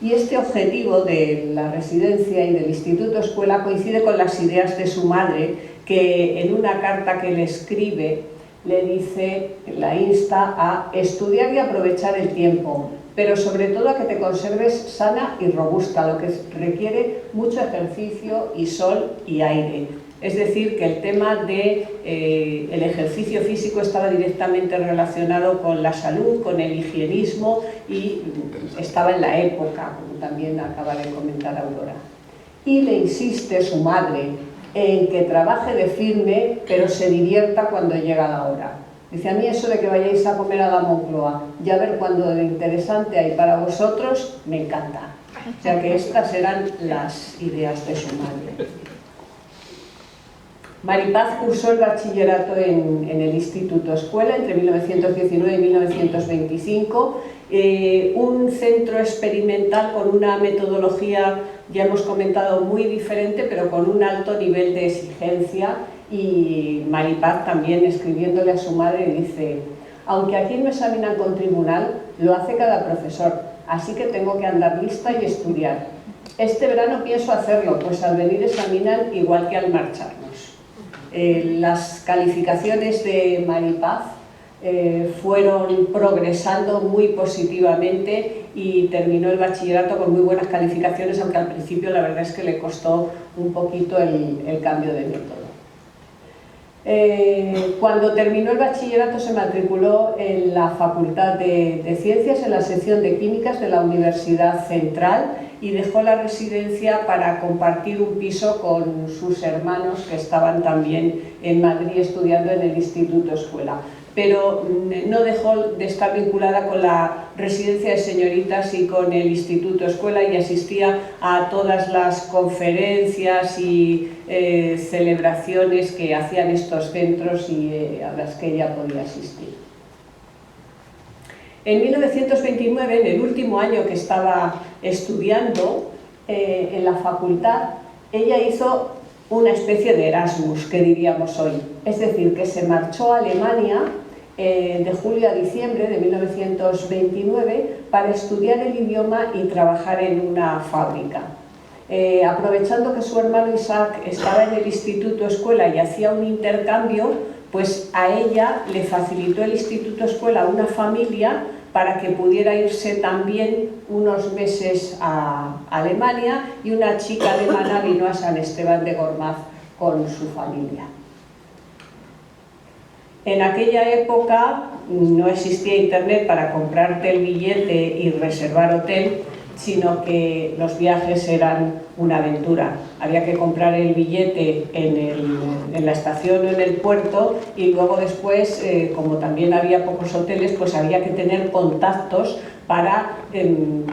Y este objetivo de la residencia y del Instituto Escuela coincide con las ideas de su madre, que en una carta que le escribe le dice, la insta a estudiar y aprovechar el tiempo, pero sobre todo a que te conserves sana y robusta, lo que requiere mucho ejercicio y sol y aire. Es decir, que el tema del ejercicio físico estaba directamente relacionado con la salud, con el higienismo y estaba en la época, como también acaba de comentar Aurora. Y le insiste su madre en que trabaje de firme, pero se divierta cuando llega la hora. Dice, a mí eso de que vayáis a comer a la Moncloa y a ver cuándo de interesante hay para vosotros, me encanta. O sea que estas eran las ideas de su madre. Maripaz cursó el bachillerato en el Instituto Escuela entre 1919 y 1925, un centro experimental con una metodología, ya hemos comentado, muy diferente, pero con un alto nivel de exigencia. Y Maripaz también, escribiéndole a su madre, dice, aunque aquí no examinan con tribunal, lo hace cada profesor, así que tengo que andar lista y estudiar. Este verano pienso hacerlo, pues al venir examinan igual que al marcharnos. Las calificaciones de Maripaz fueron progresando muy positivamente y terminó el bachillerato con muy buenas calificaciones, aunque al principio la verdad es que le costó un poquito el cambio de método. Cuando terminó el bachillerato se matriculó en la Facultad de Ciencias, en la sección de Químicas de la Universidad Central, y dejó la residencia para compartir un piso con sus hermanos que estaban también en Madrid estudiando en el Instituto Escuela. Pero no dejó de estar vinculada con la residencia de señoritas y con el Instituto Escuela y asistía a todas las conferencias y celebraciones que hacían estos centros y a las que ella podía asistir. En 1929, en el último año que estaba estudiando en la facultad, ella hizo una especie de Erasmus, que diríamos hoy. Es decir, que se marchó a Alemania de julio a diciembre de 1929 para estudiar el idioma y trabajar en una fábrica. Aprovechando que su hermano Isaac estaba en el Instituto Escuela y hacía un intercambio, pues a ella le facilitó el Instituto Escuela una familia para que pudiera irse también unos meses a Alemania, y una chica alemana vino a San Esteban de Gormaz con su familia. En aquella época no existía internet para comprarte el billete y reservar hotel, sino que los viajes eran una aventura. Había que comprar el billete en la estación o en el puerto y luego después, como también había pocos hoteles, pues había que tener contactos para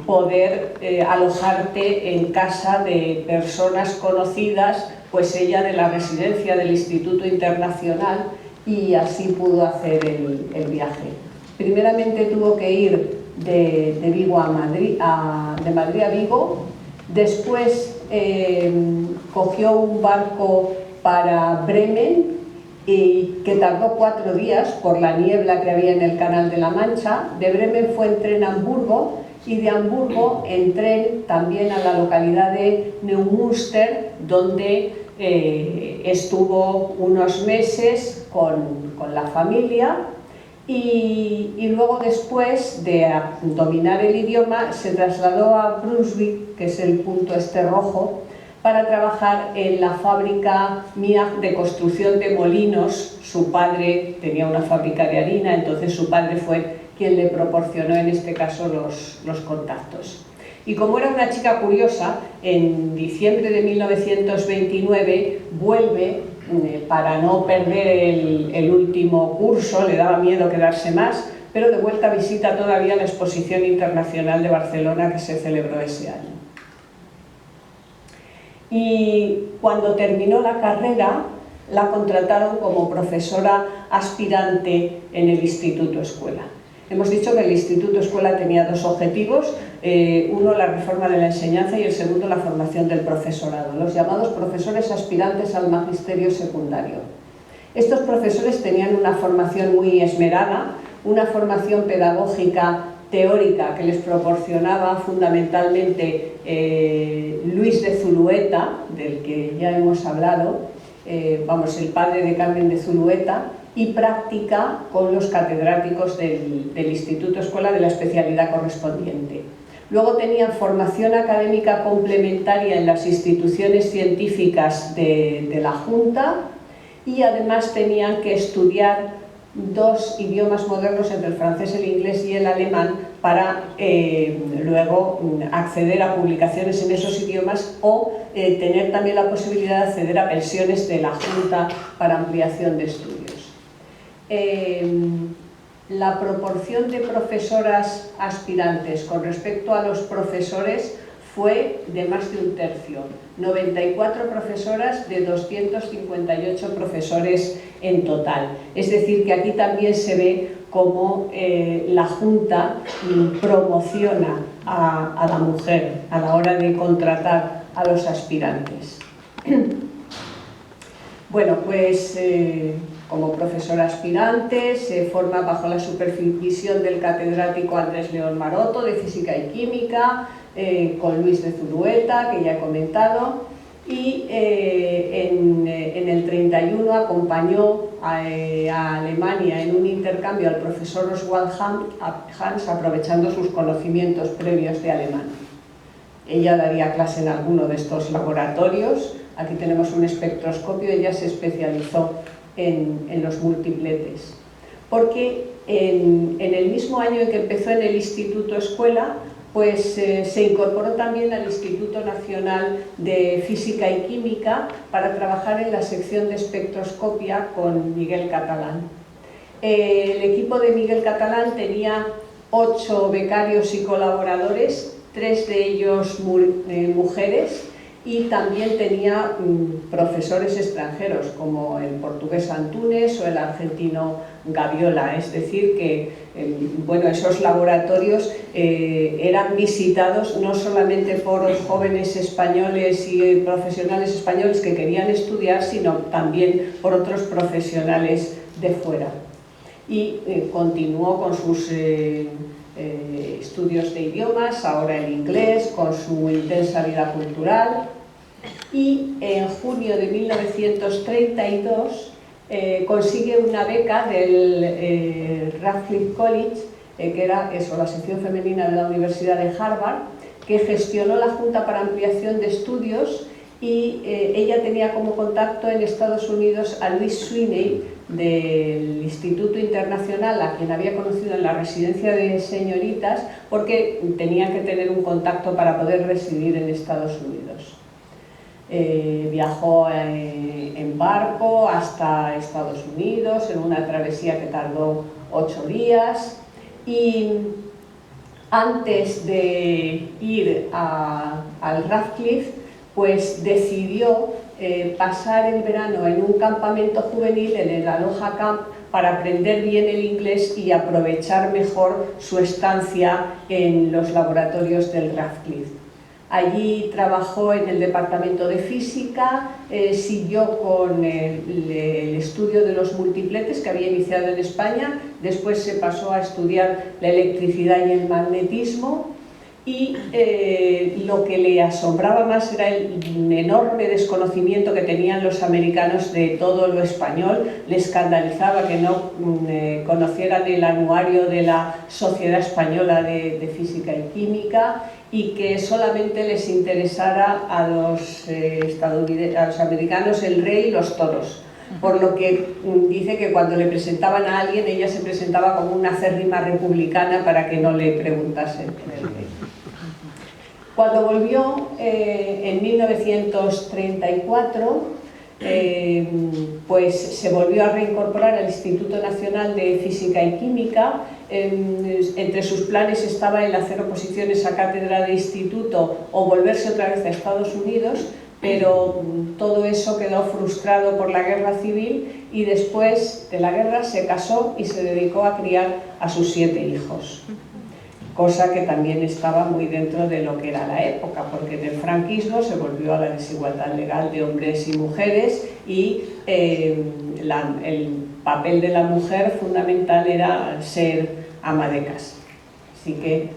poder alojarte en casa de personas conocidas, pues ella de la residencia del Instituto Internacional, y así pudo hacer el viaje. Primeramente tuvo que ir de Vigo a Madrid, de Madrid a Vigo, después cogió un barco para Bremen, que tardó 4 días por la niebla que había en el Canal de la Mancha. De Bremen fue en tren a Hamburgo y de Hamburgo en tren también a la localidad de Neumünster, donde estuvo unos meses con la familia y luego, después de dominar el idioma, se trasladó a Brunswick, que es el punto este rojo, para trabajar en la fábrica MIAG de construcción de molinos. Su padre tenía una fábrica de harina, entonces su padre fue quien le proporcionó en este caso los contactos. Y como era una chica curiosa, en diciembre de 1929 vuelve para no perder el último curso, le daba miedo quedarse más, pero de vuelta visita todavía la Exposición Internacional de Barcelona que se celebró ese año. Y cuando terminó la carrera, la contrataron como profesora aspirante en el Instituto Escuela. Hemos dicho que el Instituto Escuela tenía 2 objetivos, uno la reforma de la enseñanza y el segundo la formación del profesorado, los llamados profesores aspirantes al magisterio secundario. Estos profesores tenían una formación muy esmerada, una formación pedagógica teórica que les proporcionaba fundamentalmente Luis de Zulueta, del que ya hemos hablado, el padre de Carmen de Zulueta, y práctica con los catedráticos del Instituto Escuela de la especialidad correspondiente. Luego tenían formación académica complementaria en las instituciones científicas de la Junta y además tenían que estudiar 2 idiomas modernos, entre el francés, el inglés y el alemán, para luego acceder a publicaciones en esos idiomas o tener también la posibilidad de acceder a pensiones de la Junta para ampliación de estudios. La proporción de profesoras aspirantes con respecto a los profesores fue de más de 1/3, 94 profesoras de 258 profesores en total. Es decir, que aquí también se ve cómo la Junta promociona a la mujer a la hora de contratar a los aspirantes. Bueno, pues como profesora aspirante se forma bajo la supervisión del catedrático Andrés León Maroto de Física y Química, con Luis de Zulueta, que ya he comentado, y en el 31 acompañó a Alemania en un intercambio al profesor Oswald Hans, aprovechando sus conocimientos previos de alemán. Ella daría clase en alguno de estos laboratorios. Aquí tenemos un espectroscopio. Ella se especializó en los multipletes, porque en el mismo año en que empezó en el Instituto Escuela, pues se incorporó también al Instituto Nacional de Física y Química para trabajar en la sección de espectroscopia con Miguel Catalán. El equipo de Miguel Catalán tenía 8 becarios y colaboradores, 3 de ellos mujeres, y también tenía profesores extranjeros como el portugués Antunes o el argentino Gaviola. Es decir que esos laboratorios eran visitados no solamente por jóvenes españoles y profesionales españoles que querían estudiar, sino también por otros profesionales de fuera. Y continuó con sus estudios de idiomas, ahora el inglés, con su intensa vida cultural, y en junio de 1932 consigue una beca del Radcliffe College, que era la sección femenina de la Universidad de Harvard, que gestionó la Junta para Ampliación de Estudios, y ella tenía como contacto en Estados Unidos a Louis Sweeney. del Instituto Internacional, a quien había conocido en la residencia de señoritas, porque tenía que tener un contacto para poder residir en Estados Unidos. Viajó en barco hasta Estados Unidos, en una travesía que tardó 8 días, y antes de ir al Radcliffe, pues decidió pasar el verano en un campamento juvenil, en el Aloha Camp, para aprender bien el inglés y aprovechar mejor su estancia en los laboratorios del Radcliffe. Allí trabajó en el departamento de física, siguió con el estudio de los multipletes que había iniciado en España, después se pasó a estudiar la electricidad y el magnetismo, y lo que le asombraba más era el enorme desconocimiento que tenían los americanos de todo lo español. Le escandalizaba que no conocieran el anuario de la Sociedad Española de Física y Química, y que solamente les interesara a los americanos el rey y los toros. Por lo que dice que cuando le presentaban a alguien, ella se presentaba como una acérrima republicana para que no le preguntasen por el rey. Cuando volvió en 1934, pues se volvió a reincorporar al Instituto Nacional de Física y Química. Entre sus planes estaba el hacer oposiciones a cátedra de instituto o volverse otra vez a Estados Unidos, pero todo eso quedó frustrado por la guerra civil, y después de la guerra se casó y se dedicó a criar a sus 7 hijos. Cosa que también estaba muy dentro de lo que era la época, porque en el franquismo se volvió a la desigualdad legal de hombres y mujeres, y el papel de la mujer fundamental era ser ama de casa. Así que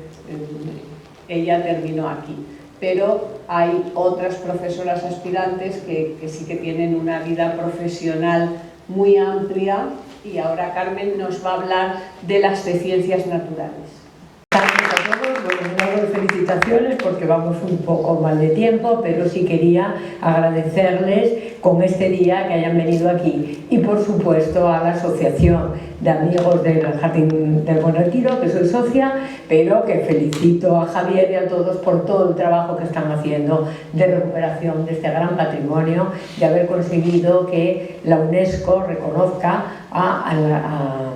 ella terminó aquí. Pero hay otras profesoras aspirantes que sí que tienen una vida profesional muy amplia, y ahora Carmen nos va a hablar de las de ciencias naturales.
Gracias a todos, bueno, felicitaciones porque vamos un poco mal de tiempo, pero sí quería agradecerles con este día que hayan venido aquí, y por supuesto a la Asociación de Amigos del Jardín del Buen Retiro, que soy socia, pero que felicito a Javier y a todos por todo el trabajo que están haciendo de recuperación de este gran patrimonio, de haber conseguido que la UNESCO reconozca a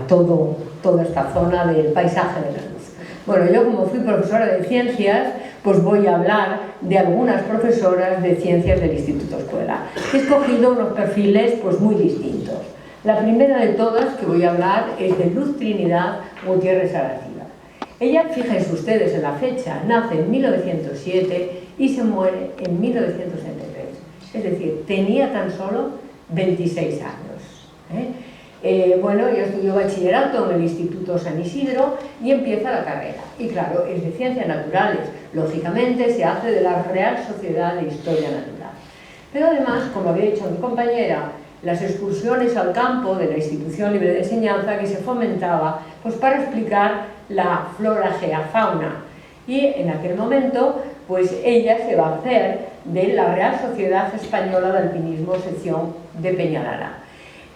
toda esta zona del paisaje de la luz. Bueno, yo como fui profesora de ciencias, pues voy a hablar de algunas profesoras de ciencias del Instituto Escuela. He escogido unos perfiles pues muy distintos. La primera de todas que voy a hablar es de Luz Trinidad Gutiérrez Aracida. Ella, fíjense ustedes en la fecha, nace en 1907 y se muere en 1963. Es decir, tenía tan solo 26 años. Bueno, ella estudió bachillerato en el Instituto San Isidro y empieza la carrera. Y claro, es de Ciencias Naturales. Lógicamente se hace de la Real Sociedad de Historia Natural. Pero además, como había dicho mi compañera, las excursiones al campo de la Institución Libre de Enseñanza que se fomentaba pues para explicar la flora, fauna. Y en aquel momento, pues ella se va a hacer de la Real Sociedad Española de Alpinismo, sección de Peñalara.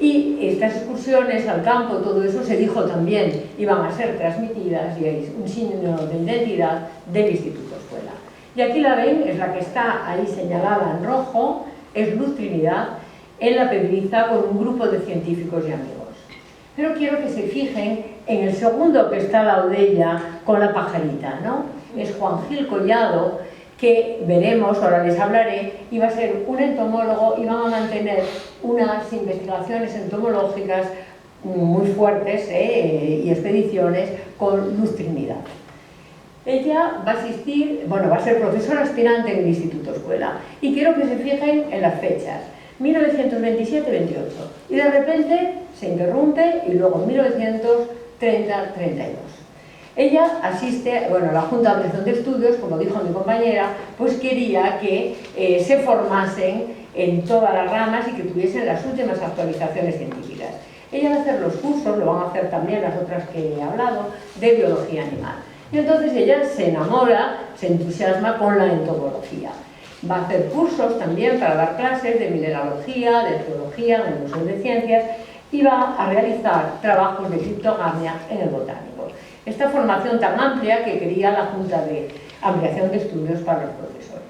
Y estas excursiones al campo, todo eso se dijo también, iban a ser transmitidas y es un signo de identidad del Instituto Escuela. Y aquí la ven, es la que está ahí señalada en rojo, es Luz Trinidad, en la Pedriza con un grupo de científicos y amigos. Pero quiero que se fijen en el segundo que está al lado de ella con la pajarita, ¿no? Es Juan Gil Collado, que veremos, ahora les hablaré, iba a ser un entomólogo y van a mantener unas investigaciones entomológicas muy fuertes y expediciones con Luz Trinidad. Ella va a asistir, bueno, va a ser profesora aspirante en el Instituto Escuela, y quiero que se fijen en las fechas, 1927-28, y de repente se interrumpe y luego 1930-32. Ella asiste, bueno, la Junta de Ampliación de Estudios, como dijo mi compañera, pues quería que se formasen en todas las ramas y que tuviesen las últimas actualizaciones científicas. Ella va a hacer los cursos, lo van a hacer también las otras que he hablado, de biología animal. Y entonces ella se enamora, se entusiasma con la entomología. Va a hacer cursos también para dar clases de mineralogía, de geología en el Museo de Ciencias y va a realizar trabajos de criptogamia en el Botánico. Esta formación tan amplia que quería la Junta de Ampliación de Estudios para los Profesores.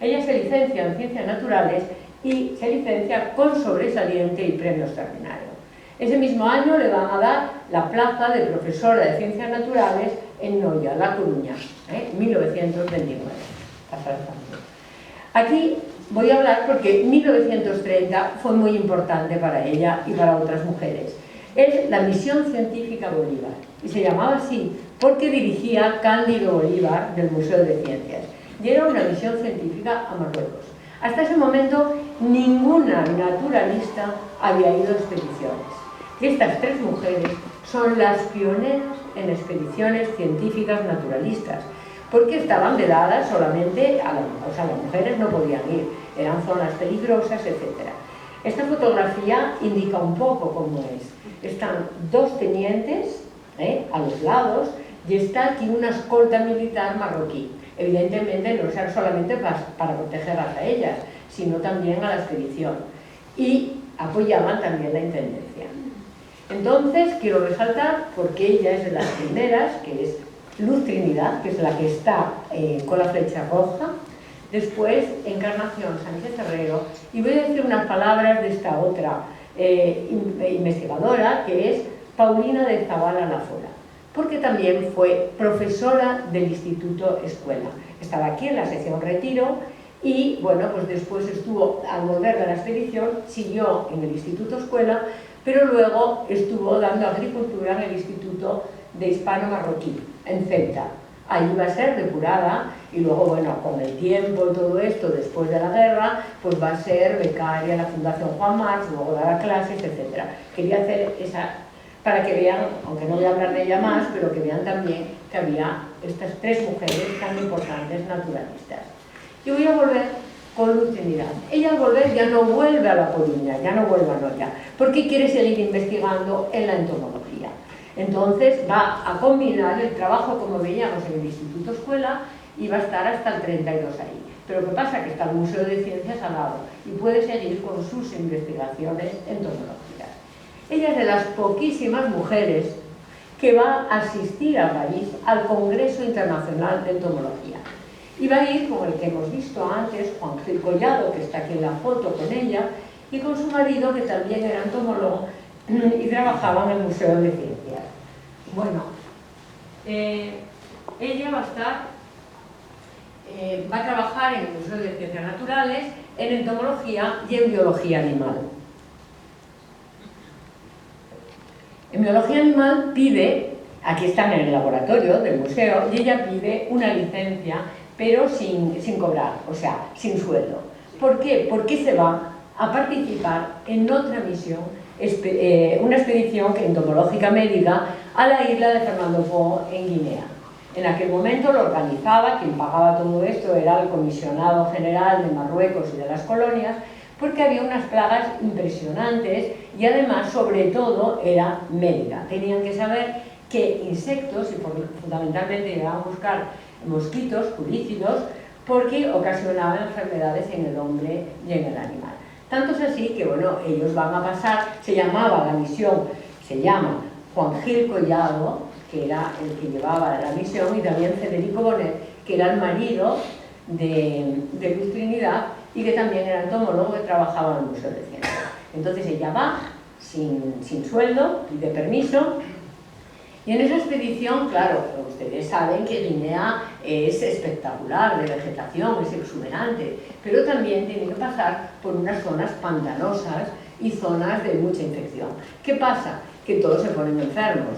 Ella se licencia en Ciencias Naturales y se licencia con sobresaliente y premio extraordinario. Ese mismo año le van a dar la plaza de profesora de Ciencias Naturales en Noia, La Coruña, 1929. Aquí voy a hablar porque 1930 fue muy importante para ella y para otras mujeres. Es la Misión Científica Bolívar y se llamaba así porque dirigía Cándido Bolívar del Museo de Ciencias y era una misión científica a Marruecos. Hasta ese momento ninguna naturalista había ido a expediciones y estas tres mujeres son las pioneras en expediciones científicas naturalistas porque estaban vedadas solamente a las mujeres no podían ir, eran zonas peligrosas, etc. Esta fotografía indica un poco cómo es. Están dos tenientes a los lados y está aquí una escolta militar marroquí. Evidentemente no será solamente para protegerlas a ellas, sino también a la expedición. Y apoyaban también la intendencia. Entonces quiero resaltar, porque ella es de las primeras, que es Luz Trinidad, que es la que está con la flecha roja, después Encarnación Sánchez Herrero, y voy a decir unas palabras de esta otra investigadora, que es Paulina de Zabala Lafora, porque también fue profesora del Instituto Escuela. Estaba aquí en la sección Retiro y, bueno, pues después estuvo, al volver de la expedición, siguió en el Instituto Escuela, pero luego estuvo dando agricultura en el Instituto de Hispano-Marroquí, en Ceuta. Ahí va a ser depurada y luego, bueno, con el tiempo y todo esto, después de la guerra, pues va a ser becaria en la Fundación Juan March, luego dará clases, etc. Quería hacer esa, para que vean, aunque no voy a hablar de ella más, pero que vean también que había estas tres mujeres tan importantes naturalistas. Y voy a volver con Luz Trinidad. Ella al volver ya no vuelve a La Coruña, ya no vuelve a Noia, porque quiere seguir investigando en la entomología. Entonces va a combinar el trabajo, como veíamos, en el Instituto Escuela y va a estar hasta el 32 ahí. Pero ¿qué pasa? Que está el Museo de Ciencias al lado y puede seguir con sus investigaciones entomológicas. Ella es de las poquísimas mujeres que va a asistir a París al Congreso Internacional de Entomología. Y va a ir con el que hemos visto antes, Juan Gil Collado, que está aquí en la foto con ella, y con su marido, que también era entomólogo y trabajaba en el Museo de Ciencias. Bueno, ella va a trabajar en el Museo de Ciencias Naturales, en entomología y en biología animal. En biología animal pide, aquí están en el laboratorio del museo, y ella pide una licencia, pero sin cobrar, o sea, sin sueldo. ¿Por qué? Porque se va a participar en otra misión, una expedición entomológica médica a la isla de Fernando Poo en Guinea. En aquel momento lo organizaba, quien pagaba todo esto era el comisionado general de Marruecos y de las colonias, porque había unas plagas impresionantes y además, sobre todo, era médica. Tenían que saber qué insectos, y fundamentalmente iban a buscar mosquitos pulícidos, porque ocasionaban enfermedades en el hombre y en el animal. Tanto es así que, bueno, ellos van a pasar, la misión se llama Juan Gil Collado, que era el que llevaba la misión, y también Federico Bonet, que era el marido de Luz Trinidad y que también era entomólogo que trabajaba en el Museo de Ciencias. Entonces ella va sin sueldo, pide permiso, y en esa expedición, claro, ustedes saben que Guinea es espectacular de vegetación, es exuberante, pero también tiene que pasar por unas zonas pantanosas y zonas de mucha infección. ¿Qué pasa? Que todos se ponen enfermos.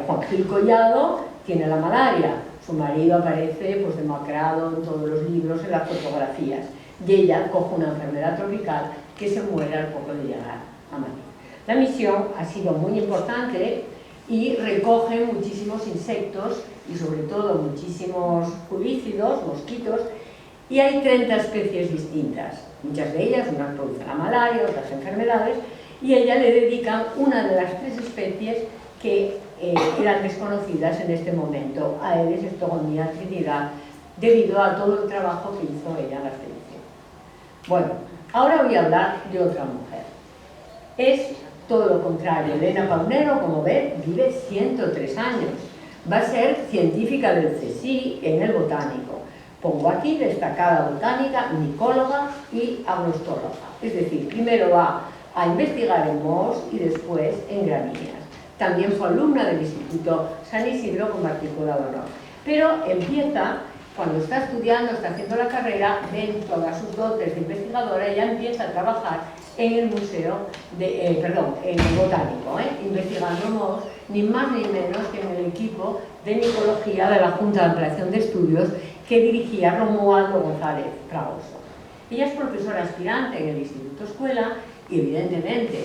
Juan Gil Collado tiene la malaria, su marido aparece pues demacrado en todos los libros, en las fotografías, y ella coge una enfermedad tropical que se muere al poco de llegar a Madrid. La misión ha sido muy importante y recoge muchísimos insectos y sobre todo muchísimos pulícidos, mosquitos, y hay 30 especies distintas, muchas de ellas, unas producen la malaria, otras enfermedades, y a ella le dedican una de las 3 especies que eran desconocidas en este momento, Aedes, Estogomia, Trinidad, debido a todo el trabajo que hizo ella en la expedición. Bueno, ahora voy a hablar de otra mujer. Es todo lo contrario. Elena Paunero, como ven, vive 103 años. Va a ser científica del CSIC en el botánico. Pongo aquí destacada botánica, micóloga y agnostóloga. Es decir, primero va a investigar en mohos y después en gramíneas. También fue alumna del Instituto San Isidro con matrícula de honor. Pero empieza, cuando está estudiando, está haciendo la carrera, ven todas sus dotes de investigadora y ya empieza a trabajar en el museo, en el botánico, investigando mohos, ni más ni menos que en el equipo de micología de la Junta de Ampliación de Estudios que dirigía Romualdo González Fragoso. Ella es profesora aspirante en el Instituto Escuela y evidentemente,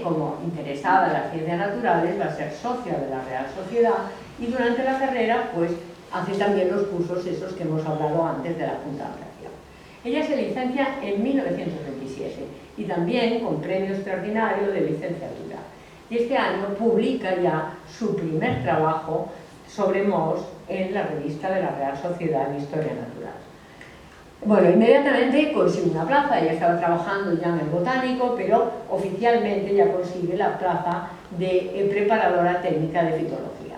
como interesada en las ciencias naturales, va a ser socia de la Real Sociedad y durante la carrera pues hace también los cursos esos que hemos hablado antes de la Junta de Ampliación. Ella se licencia en 1927 y también con premio extraordinario de licenciatura. Y este año publica ya su primer trabajo sobre mohos en la revista de la Real Sociedad de Historia Natural. Bueno, inmediatamente consigue una plaza. Ella estaba trabajando ya en el botánico, pero oficialmente ya consigue la plaza de preparadora técnica de fitología.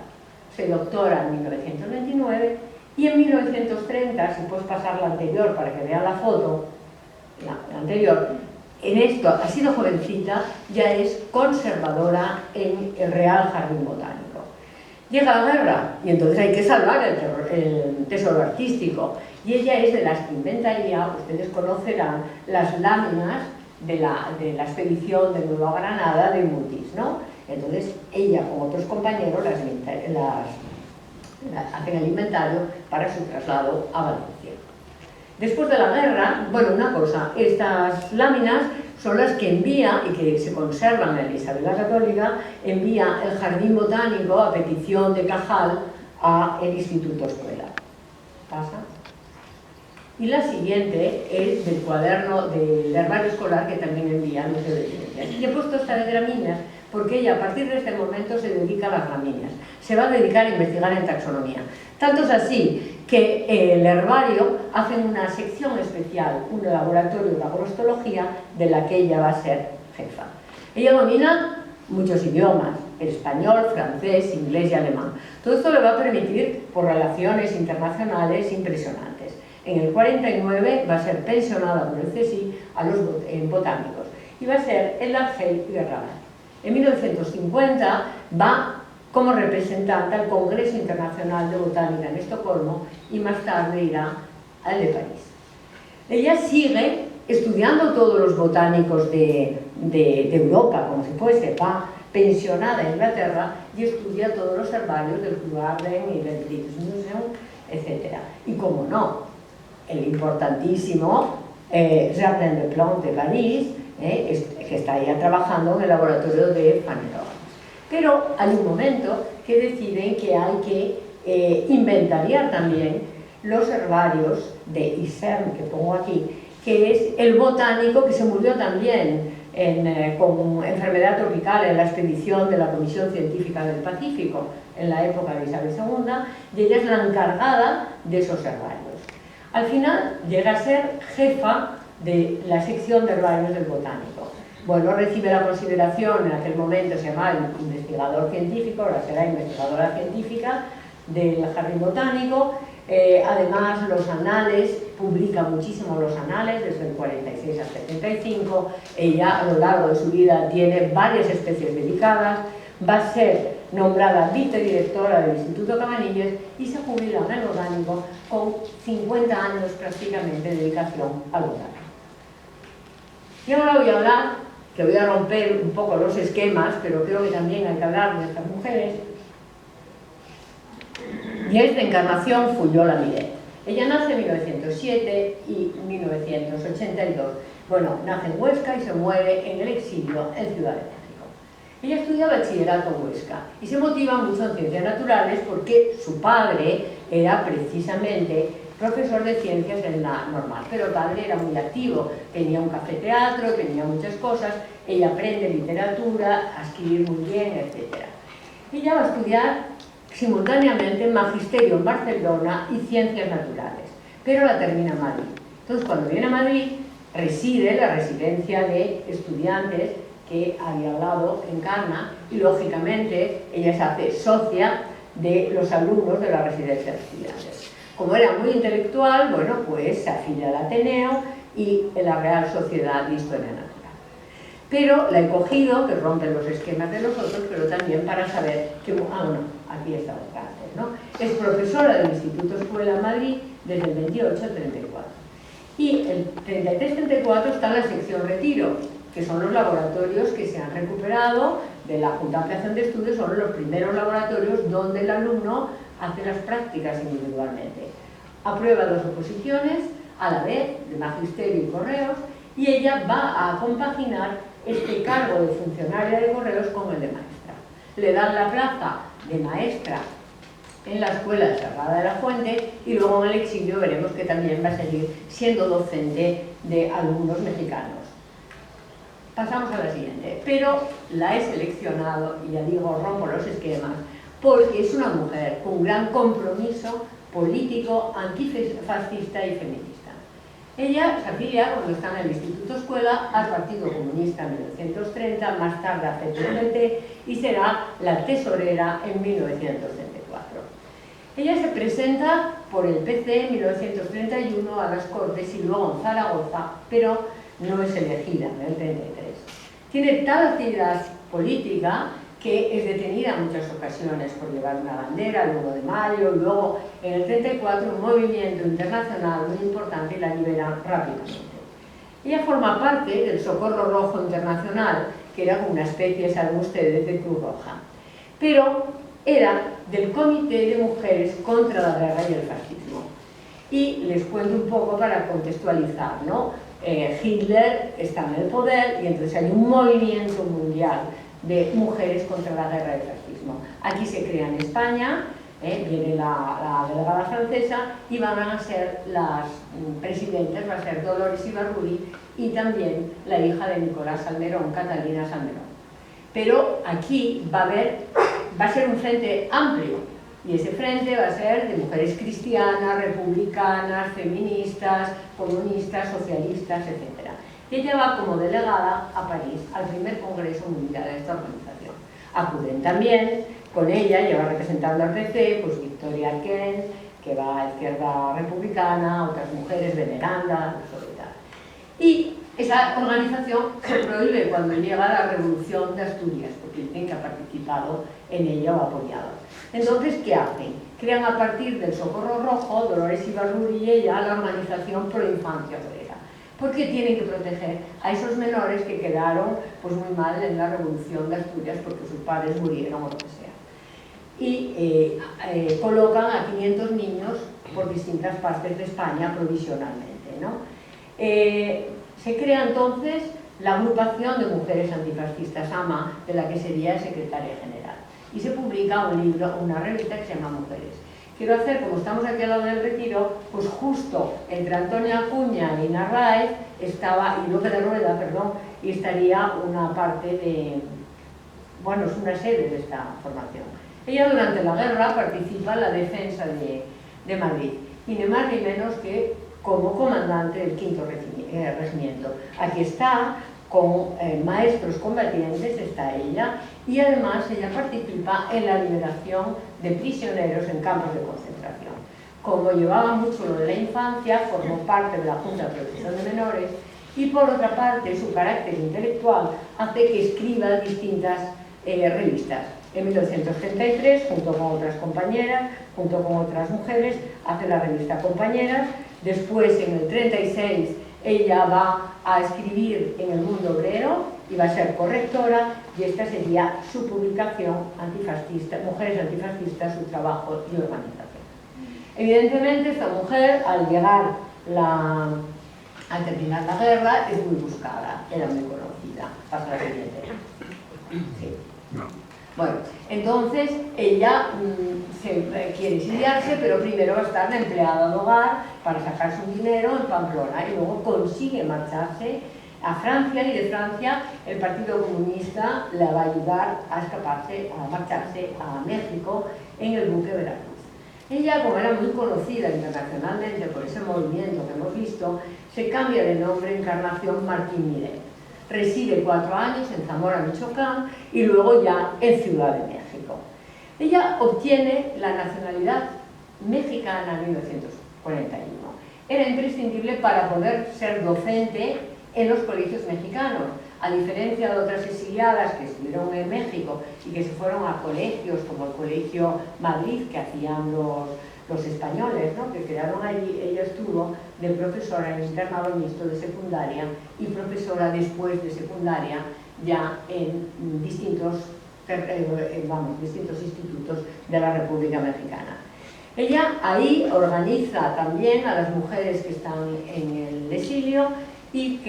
Se doctora en 1929 y en 1930, si puedes pasar la anterior para que vean la foto, la anterior, en esto ha sido jovencita, ya es conservadora en el Real Jardín Botánico. Llega la guerra y entonces hay que salvar el tesoro artístico y ella es de las que inventaría, ustedes conocerán, las láminas de la expedición de Nueva Granada de Mutis, ¿no? Entonces ella con otros compañeros hacen el inventario para su traslado a Valencia. Después de la guerra, bueno, una cosa, estas láminas son las que envía y que se conservan en la Isabel la Católica, envía el Jardín Botánico a petición de Cajal al Instituto Escuela. ¿Pasa? Y la siguiente es del cuaderno del herbario escolar que también envía al Museo de Ciencias. Y he puesto esta de gramíneas porque ella a partir de este momento se dedica a las gramíneas. Se va a dedicar a investigar en taxonomía. Tanto es así que el herbario hace una sección especial, un laboratorio de agrostología de la que ella va a ser jefa. Ella domina muchos idiomas, el español, francés, inglés y alemán. Todo esto le va a permitir por relaciones internacionales impresionantes. En el 49 va a ser pensionada por el CSIC a los botánicos y va a ser en la FEI de Rabat. En 1950 va como representante al Congreso Internacional de Botánica en Estocolmo y más tarde irá al de París. Ella sigue estudiando todos los botánicos de Europa, como si fuese, va pensionada en Inglaterra y estudia todos los herbarios del Kew Garden y del British Museum, etc. Y como no, el importantísimo Jardin des Plantes de París, que está ya trabajando en el laboratorio de Fanerolles. Pero hay un momento que deciden que hay que inventariar también los herbarios de Isern, que pongo aquí, que es el botánico que se murió también con enfermedad tropical en la expedición de la Comisión Científica del Pacífico en la época de Isabel II, y ella es la encargada de esos herbarios. Al final llega a ser jefa de la sección de herbarios del botánico. Bueno, recibe la consideración, en aquel momento se llamaba investigador científico, ahora será investigadora científica del Jardín Botánico. Además, los anales, publica muchísimo los anales, desde el 46 al 75. Ella, a lo largo de su vida, tiene varias especies dedicadas. Va a ser nombrada vicedirectora del Instituto Cabanilles y se jubila en el botánico con 50 años prácticamente de dedicación al botánico. Y ahora voy a hablar, que voy a romper un poco los esquemas, pero creo que también hay que hablar de estas mujeres, y es de Encarnación Fullola Miret. Ella nace en 1907 y 1982. Bueno, nace en Huesca y se muere en el exilio en Ciudad de México. Ella estudia bachillerato en Huesca y se motiva mucho en ciencias naturales porque su padre era precisamente profesor de ciencias en la normal, pero el padre era muy activo, tenía un café teatro, tenía muchas cosas, ella aprende literatura, a escribir muy bien, etc. Ella va a estudiar simultáneamente magisterio en Barcelona y ciencias naturales. pero la termina en Madrid. Entonces, cuando viene a Madrid, reside en la residencia de estudiantes que había hablado Encarna, y lógicamente ella se hace socia de los alumnos de la residencia de estudiantes. Como era muy intelectual, bueno, pues se afilia al Ateneo y en la Real Sociedad de Historia Natural. Pero la he cogido, que rompe los esquemas de los otros, pero también para saber que, bueno, aquí está antes, ¿no? Es profesora del Instituto Escuela Madrid desde el 28 al 34. Y el 33-34 está en la sección Retiro, que son los laboratorios que se han recuperado de la Junta de Ampliación de Estudios, son los primeros laboratorios donde el alumno hace las prácticas individualmente. Aprueba 2 oposiciones, a la vez de Magisterio y Correos, y ella va a compaginar este cargo de funcionaria de Correos con el de maestra. Le dan la plaza de maestra en la Escuela de Serrada de la Fuente y luego en el exilio veremos que también va a seguir siendo docente de alumnos mexicanos. Pasamos a la siguiente, pero la he seleccionado, y ya digo, rompo los esquemas, porque es una mujer con un gran compromiso político, antifascista y feminista. Ella se afilia, cuando está en el Instituto Escuela, al Partido Comunista en 1930, más tarde a CNT, y será la tesorera en 1934. Ella se presenta por el PC en 1931 a las Cortes y luego en Zaragoza, pero no es elegida en el 33. Tiene tal actividad política que es detenida en muchas ocasiones por llevar una bandera, el 1 de mayo, y luego en el 34 un movimiento internacional muy importante y la liberan rápidamente. Ella forma parte del Socorro Rojo Internacional, que era como una especie, saben ustedes, de Cruz Roja, pero era del Comité de Mujeres contra la Guerra y el Fascismo. Y les cuento un poco para contextualizar, ¿no? Hitler está en el poder y entonces hay un movimiento mundial de mujeres contra la guerra y el fascismo. Aquí se crea en España, viene la delegada francesa y van a ser las presidentes, va a ser Dolores Ibarruri y también la hija de Nicolás Salmerón, Catalina Salmerón. Pero aquí va a ser un frente amplio y ese frente va a ser de mujeres cristianas, republicanas, feministas, comunistas, socialistas, etc. Y ella va como delegada a París, al primer Congreso Mundial de esta organización. Acuden también con ella, lleva representando al PC, pues Victoria Kent, que va a Izquierda Republicana, otras mujeres, Veneranda, y y esa organización se prohíbe cuando llega la Revolución de Asturias, porque dicen que ha participado en ella o apoyado. Entonces, ¿qué hacen? Crean a partir del Socorro Rojo, Dolores Ibarruri y ella, la organización Pro Infancia Obrera, porque tienen que proteger a esos menores que quedaron pues, muy mal en la Revolución de Asturias porque sus padres murieron o lo que sea. Y colocan a 500 niños por distintas partes de España provisionalmente, ¿no? Se crea entonces la agrupación de mujeres antifascistas AMA, de la que sería secretaria general. Y se publica un libro, una revista que se llama Mujeres. Quiero hacer, como estamos aquí al lado del Retiro, pues justo entre Antonia Acuña y Narváez estaba, y López de Rueda, perdón, y estaría una parte de, bueno, es una sede de esta formación. Ella durante la guerra participa en la defensa de Madrid, y ni más ni menos que como comandante del 5º Regimiento. Aquí está, con maestros combatientes, está ella, y además ella participa en la liberación de prisioneros en campos de concentración. Como llevaba mucho lo de la infancia, formó parte de la Junta de Protección de Menores, y por otra parte su carácter intelectual hace que escriba distintas revistas. En 1933, junto con otras compañeras, junto con otras mujeres, hace la revista Compañeras. Después, en el 36, ella va a escribir en El Mundo Obrero y va a ser correctora, y esta sería su publicación antifascista, Mujeres Antifascistas, su trabajo y organización. Evidentemente, esta mujer, al llegar al terminar la guerra, es muy buscada, era muy conocida. Pasa la siguiente. Sí. Bueno, entonces ella quiere exiliarse, pero primero va a estar de empleada de hogar para sacar su dinero en Pamplona y luego consigue marcharse a Francia, y de Francia el Partido Comunista la va a ayudar a escaparse, a marcharse a México en el buque Veracruz. Ella, como era muy conocida internacionalmente por ese movimiento que hemos visto, se cambia de nombre Encarnación Martín Miret. Reside 4 años en Zamora, Michoacán, y luego ya en Ciudad de México. Ella obtiene la nacionalidad mexicana en 1941. Era imprescindible para poder ser docente en los colegios mexicanos, a diferencia de otras exiliadas que estuvieron en México y que se fueron a colegios como el Colegio Madrid que hacían los españoles, ¿no?, que crearon allí. Ella estuvo de profesora en internado mixto de secundaria y profesora después de secundaria ya en distintos institutos de la República Mexicana. Ella ahí organiza también a las mujeres que están en el exilio y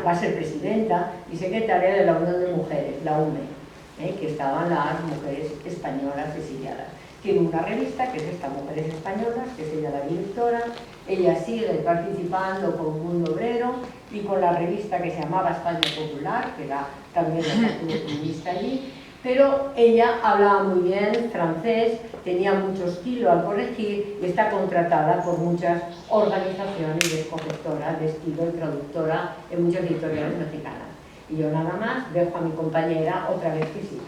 va a ser presidenta y secretaria de la Unión de Mujeres, la UME, que estaban las mujeres españolas exiliadas. Tiene una revista que es esta, Mujeres Españolas, que es ella la directora. Ella sigue participando con Mundo Obrero y con la revista que se llamaba España Popular, que era también la Partido Comunista allí. Pero ella hablaba muy bien francés, tenía mucho estilo al corregir y está contratada por muchas organizaciones y es correctora de estilo y traductora en muchas editoriales mexicanas. Y yo nada más dejo a mi compañera otra vez que siga.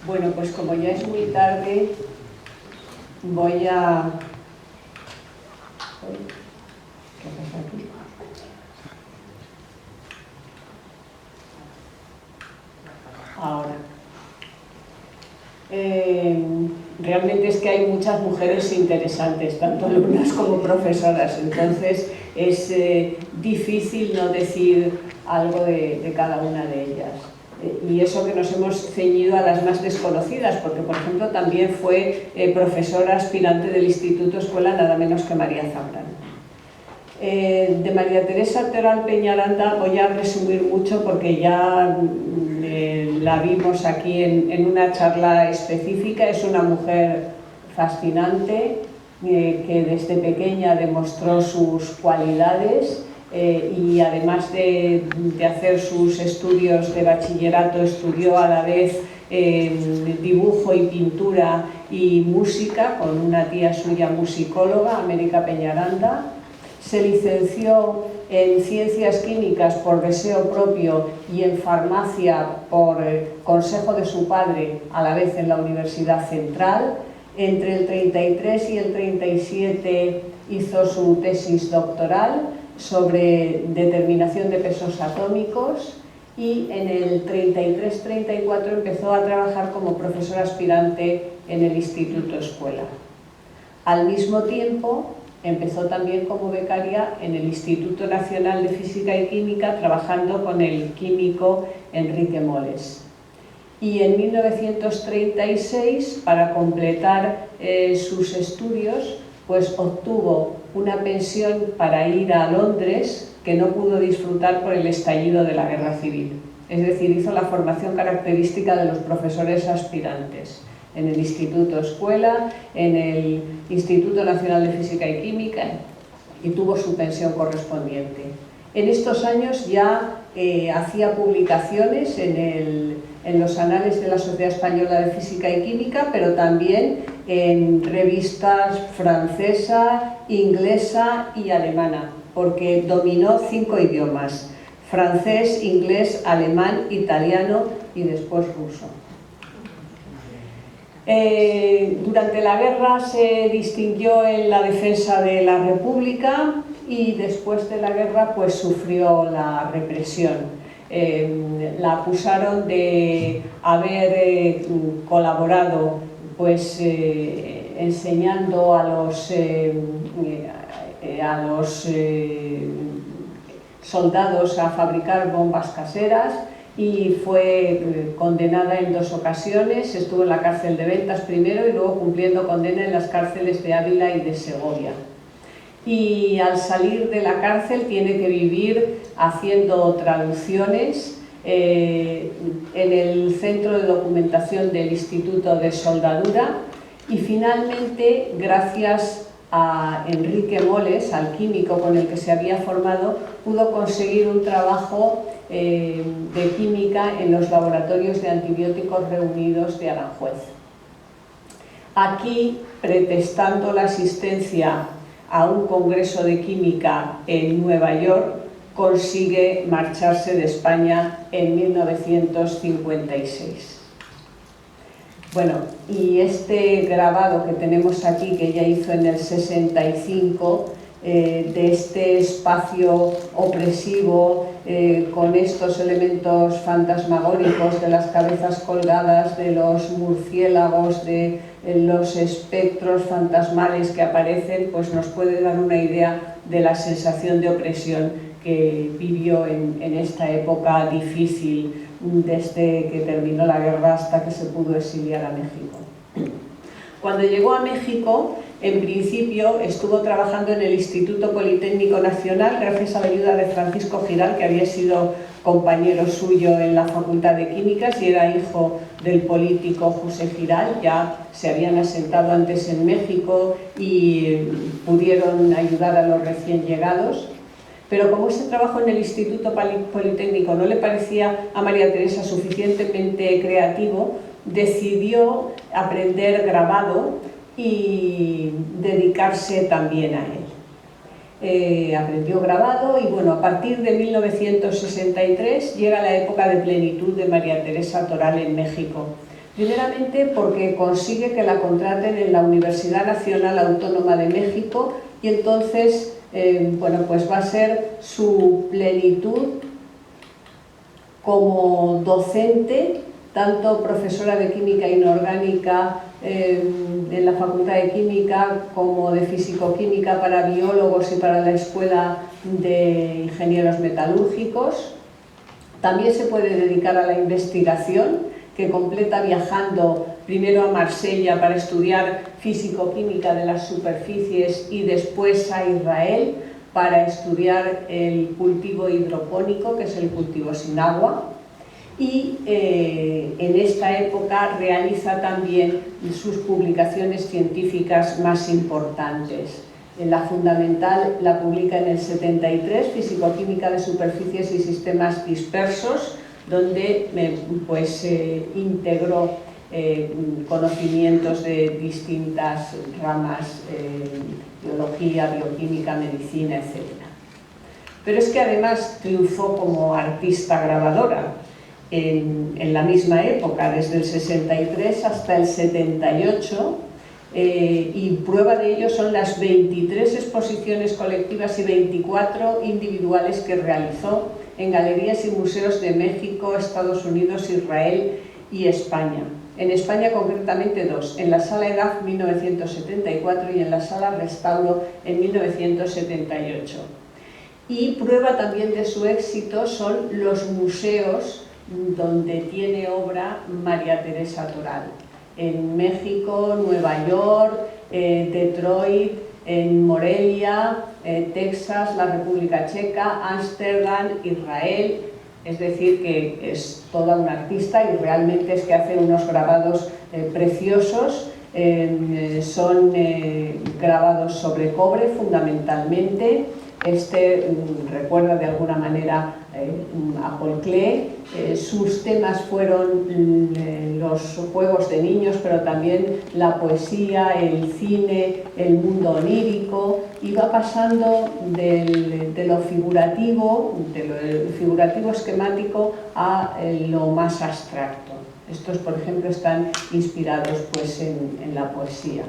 Bueno, pues como ya es muy tarde, voy a... ¿Qué pasa aquí? Ahora. Realmente es que hay muchas mujeres interesantes, tanto alumnas como profesoras, entonces es difícil no decir algo de cada una de ellas. Y eso que nos hemos ceñido a las más desconocidas, porque por ejemplo también fue profesora aspirante del Instituto Escuela, nada menos que María Zambrano. De María Teresa Toral Peñaranda voy a resumir mucho porque ya la vimos aquí en una charla específica. Es una mujer fascinante que desde pequeña demostró sus cualidades y además de hacer sus estudios de bachillerato estudió a la vez dibujo y pintura y música con una tía suya musicóloga, América Peñaranda. Se licenció en Ciencias Químicas por deseo propio y en Farmacia por consejo de su padre, a la vez en la Universidad Central. Entre el 33 y el 37 hizo su tesis doctoral sobre determinación de pesos atómicos y en el 33-34 empezó a trabajar como profesora aspirante en el Instituto Escuela. Al mismo tiempo, empezó también como becaria en el Instituto Nacional de Física y Química, trabajando con el químico Enrique Moles. Y en 1936, para completar sus estudios, pues obtuvo una pensión para ir a Londres que no pudo disfrutar por el estallido de la Guerra Civil. Es decir, hizo la formación característica de los profesores aspirantes en el Instituto Escuela, en el Instituto Nacional de Física y Química, y tuvo su pensión correspondiente. En estos años ya hacía publicaciones en los anales de la Sociedad Española de Física y Química, pero también en revistas francesa, inglesa y alemana, porque dominó 5 idiomas: francés, inglés, alemán, italiano y después ruso. Durante la guerra se distinguió en la defensa de la República y después de la guerra pues sufrió la represión. La acusaron de haber colaborado pues enseñando a los soldados a fabricar bombas caseras, y fue condenada en 2 ocasiones. Estuvo en la cárcel de Ventas primero y luego cumpliendo condena en las cárceles de Ávila y de Segovia. Y al salir de la cárcel tiene que vivir haciendo traducciones en el Centro de Documentación del Instituto de Soldadura, y finalmente, gracias a Enrique Moles, al químico con el que se había formado, pudo conseguir un trabajo de química en los laboratorios de antibióticos reunidos de Aranjuez. Aquí, pretextando la asistencia a un congreso de química en Nueva York, consigue marcharse de España en 1956. Bueno, y este grabado que tenemos aquí, que ella hizo en el 65, de este espacio opresivo, con estos elementos fantasmagóricos de las cabezas colgadas, de los murciélagos, de los espectros fantasmales que aparecen, pues nos puede dar una idea de la sensación de opresión que vivió en esta época difícil, desde que terminó la guerra hasta que se pudo exiliar a México. Cuando llegó a México, en principio estuvo trabajando en el Instituto Politécnico Nacional gracias a la ayuda de Francisco Giral, que había sido compañero suyo en la Facultad de Químicas y era hijo del político José Giral. Ya se habían asentado antes en México y pudieron ayudar a los recién llegados. Pero como ese trabajo en el Instituto Politécnico no le parecía a María Teresa suficientemente creativo, decidió aprender grabado y dedicarse también a él. Aprendió grabado y bueno, a partir de 1963 llega la época de plenitud de María Teresa Toral en México. Primeramente porque consigue que la contraten en la Universidad Nacional Autónoma de México y entonces bueno, pues va a ser su plenitud como docente, tanto profesora de química inorgánica en la Facultad de Química como de físico-química para biólogos y para la Escuela de Ingenieros Metalúrgicos. También se puede dedicar a la investigación, que completa viajando primero a Marsella para estudiar físico-química de las superficies y después a Israel para estudiar el cultivo hidropónico, que es el cultivo sin agua. Y en esta época realiza también sus publicaciones científicas más importantes. La fundamental la publica en el 73, Físico-química de superficies y sistemas dispersos, donde pues, integró conocimientos de distintas ramas, biología, bioquímica, medicina, etc. Pero es que además triunfó como artista grabadora en la misma época, desde el 63 hasta el 78, y prueba de ello son las 23 exposiciones colectivas y 24 individuales que realizó en galerías y museos de México, Estados Unidos, Israel y España. En España concretamente dos, en la Sala EDAF 1974 y en la Sala Restauro en 1978. Y prueba también de su éxito son los museos donde tiene obra María Teresa Toral. En México, Nueva York, Detroit, en Morelia, Texas, la República Checa, Ámsterdam, Israel. Es decir, que es toda una artista y realmente es que hace unos grabados preciosos. Son grabados sobre cobre fundamentalmente. Este recuerda de alguna manera a Paul Klee. Sus temas fueron los juegos de niños, pero también la poesía, el cine, el mundo onírico, y va pasando de lo figurativo esquemático a lo más abstracto. Estos, por ejemplo, están inspirados pues, en la poesía.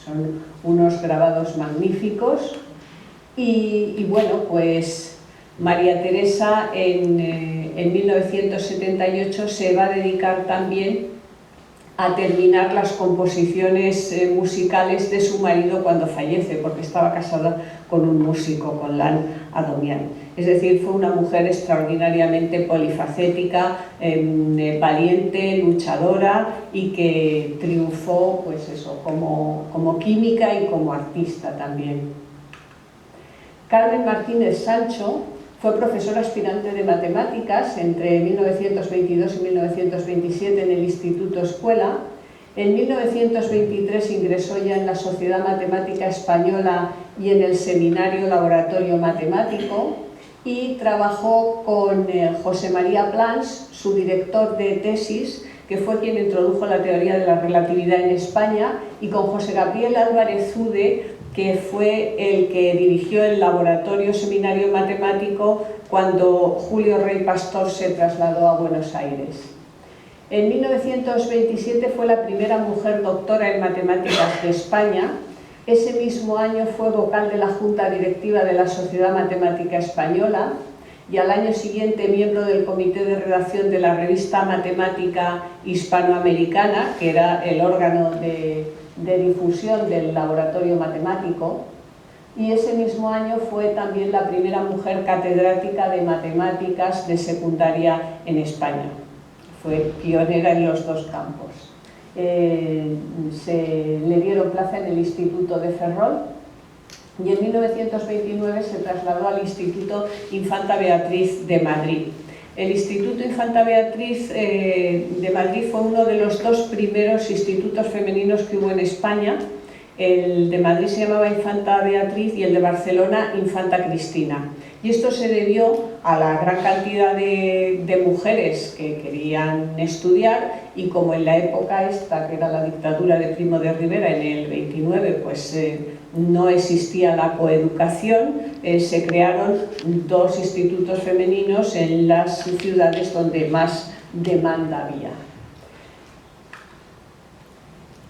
Son unos grabados magníficos. Y bueno, pues María Teresa en 1978 se va a dedicar también a terminar las composiciones musicales de su marido cuando fallece, porque estaba casada con un músico, con Lan Adomian. Es decir, fue una mujer extraordinariamente polifacética, valiente, luchadora y que triunfó pues eso, como química y como artista también. Carmen Martínez Sancho fue profesora aspirante de matemáticas entre 1922 y 1927 en el Instituto Escuela. En 1923 ingresó ya en la Sociedad Matemática Española y en el Seminario Laboratorio Matemático y trabajó con José María Plans, su director de tesis, que fue quien introdujo la teoría de la relatividad en España, y con José Gabriel Álvarez Zude, que fue el que dirigió el Laboratorio Seminario Matemático cuando Julio Rey Pastor se trasladó a Buenos Aires. En 1927 fue la primera mujer doctora en matemáticas de España. Ese mismo año fue vocal de la Junta Directiva de la Sociedad Matemática Española y al año siguiente miembro del comité de redacción de la revista Matemática Hispanoamericana, que era el órgano de difusión del laboratorio matemático, y ese mismo año fue también la primera mujer catedrática de matemáticas de secundaria en España. Fue pionera en los dos campos. Se le dieron plaza en el Instituto de Ferrol y en 1929 se trasladó al Instituto Infanta Beatriz de Madrid. El Instituto Infanta Beatriz de Madrid fue uno de los dos primeros institutos femeninos que hubo en España. El de Madrid se llamaba Infanta Beatriz y el de Barcelona Infanta Cristina. Y esto se debió a la gran cantidad de mujeres que querían estudiar, y como en la época esta, que era la dictadura de Primo de Rivera en el 29, pues no existía la coeducación, se crearon dos institutos femeninos en las ciudades donde más demanda había.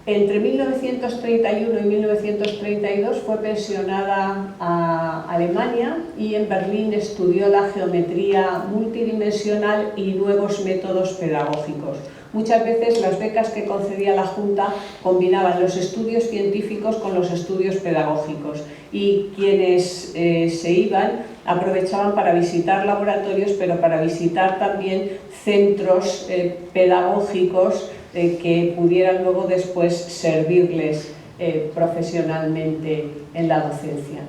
Entre 1931 y 1932 fue pensionada a Alemania y en Berlín estudió la geometría multidimensional y nuevos métodos pedagógicos. Muchas veces las becas que concedía la Junta combinaban los estudios científicos con los estudios pedagógicos, y quienes se iban aprovechaban para visitar laboratorios, pero para visitar también centros pedagógicos que pudieran luego después servirles profesionalmente en la docencia.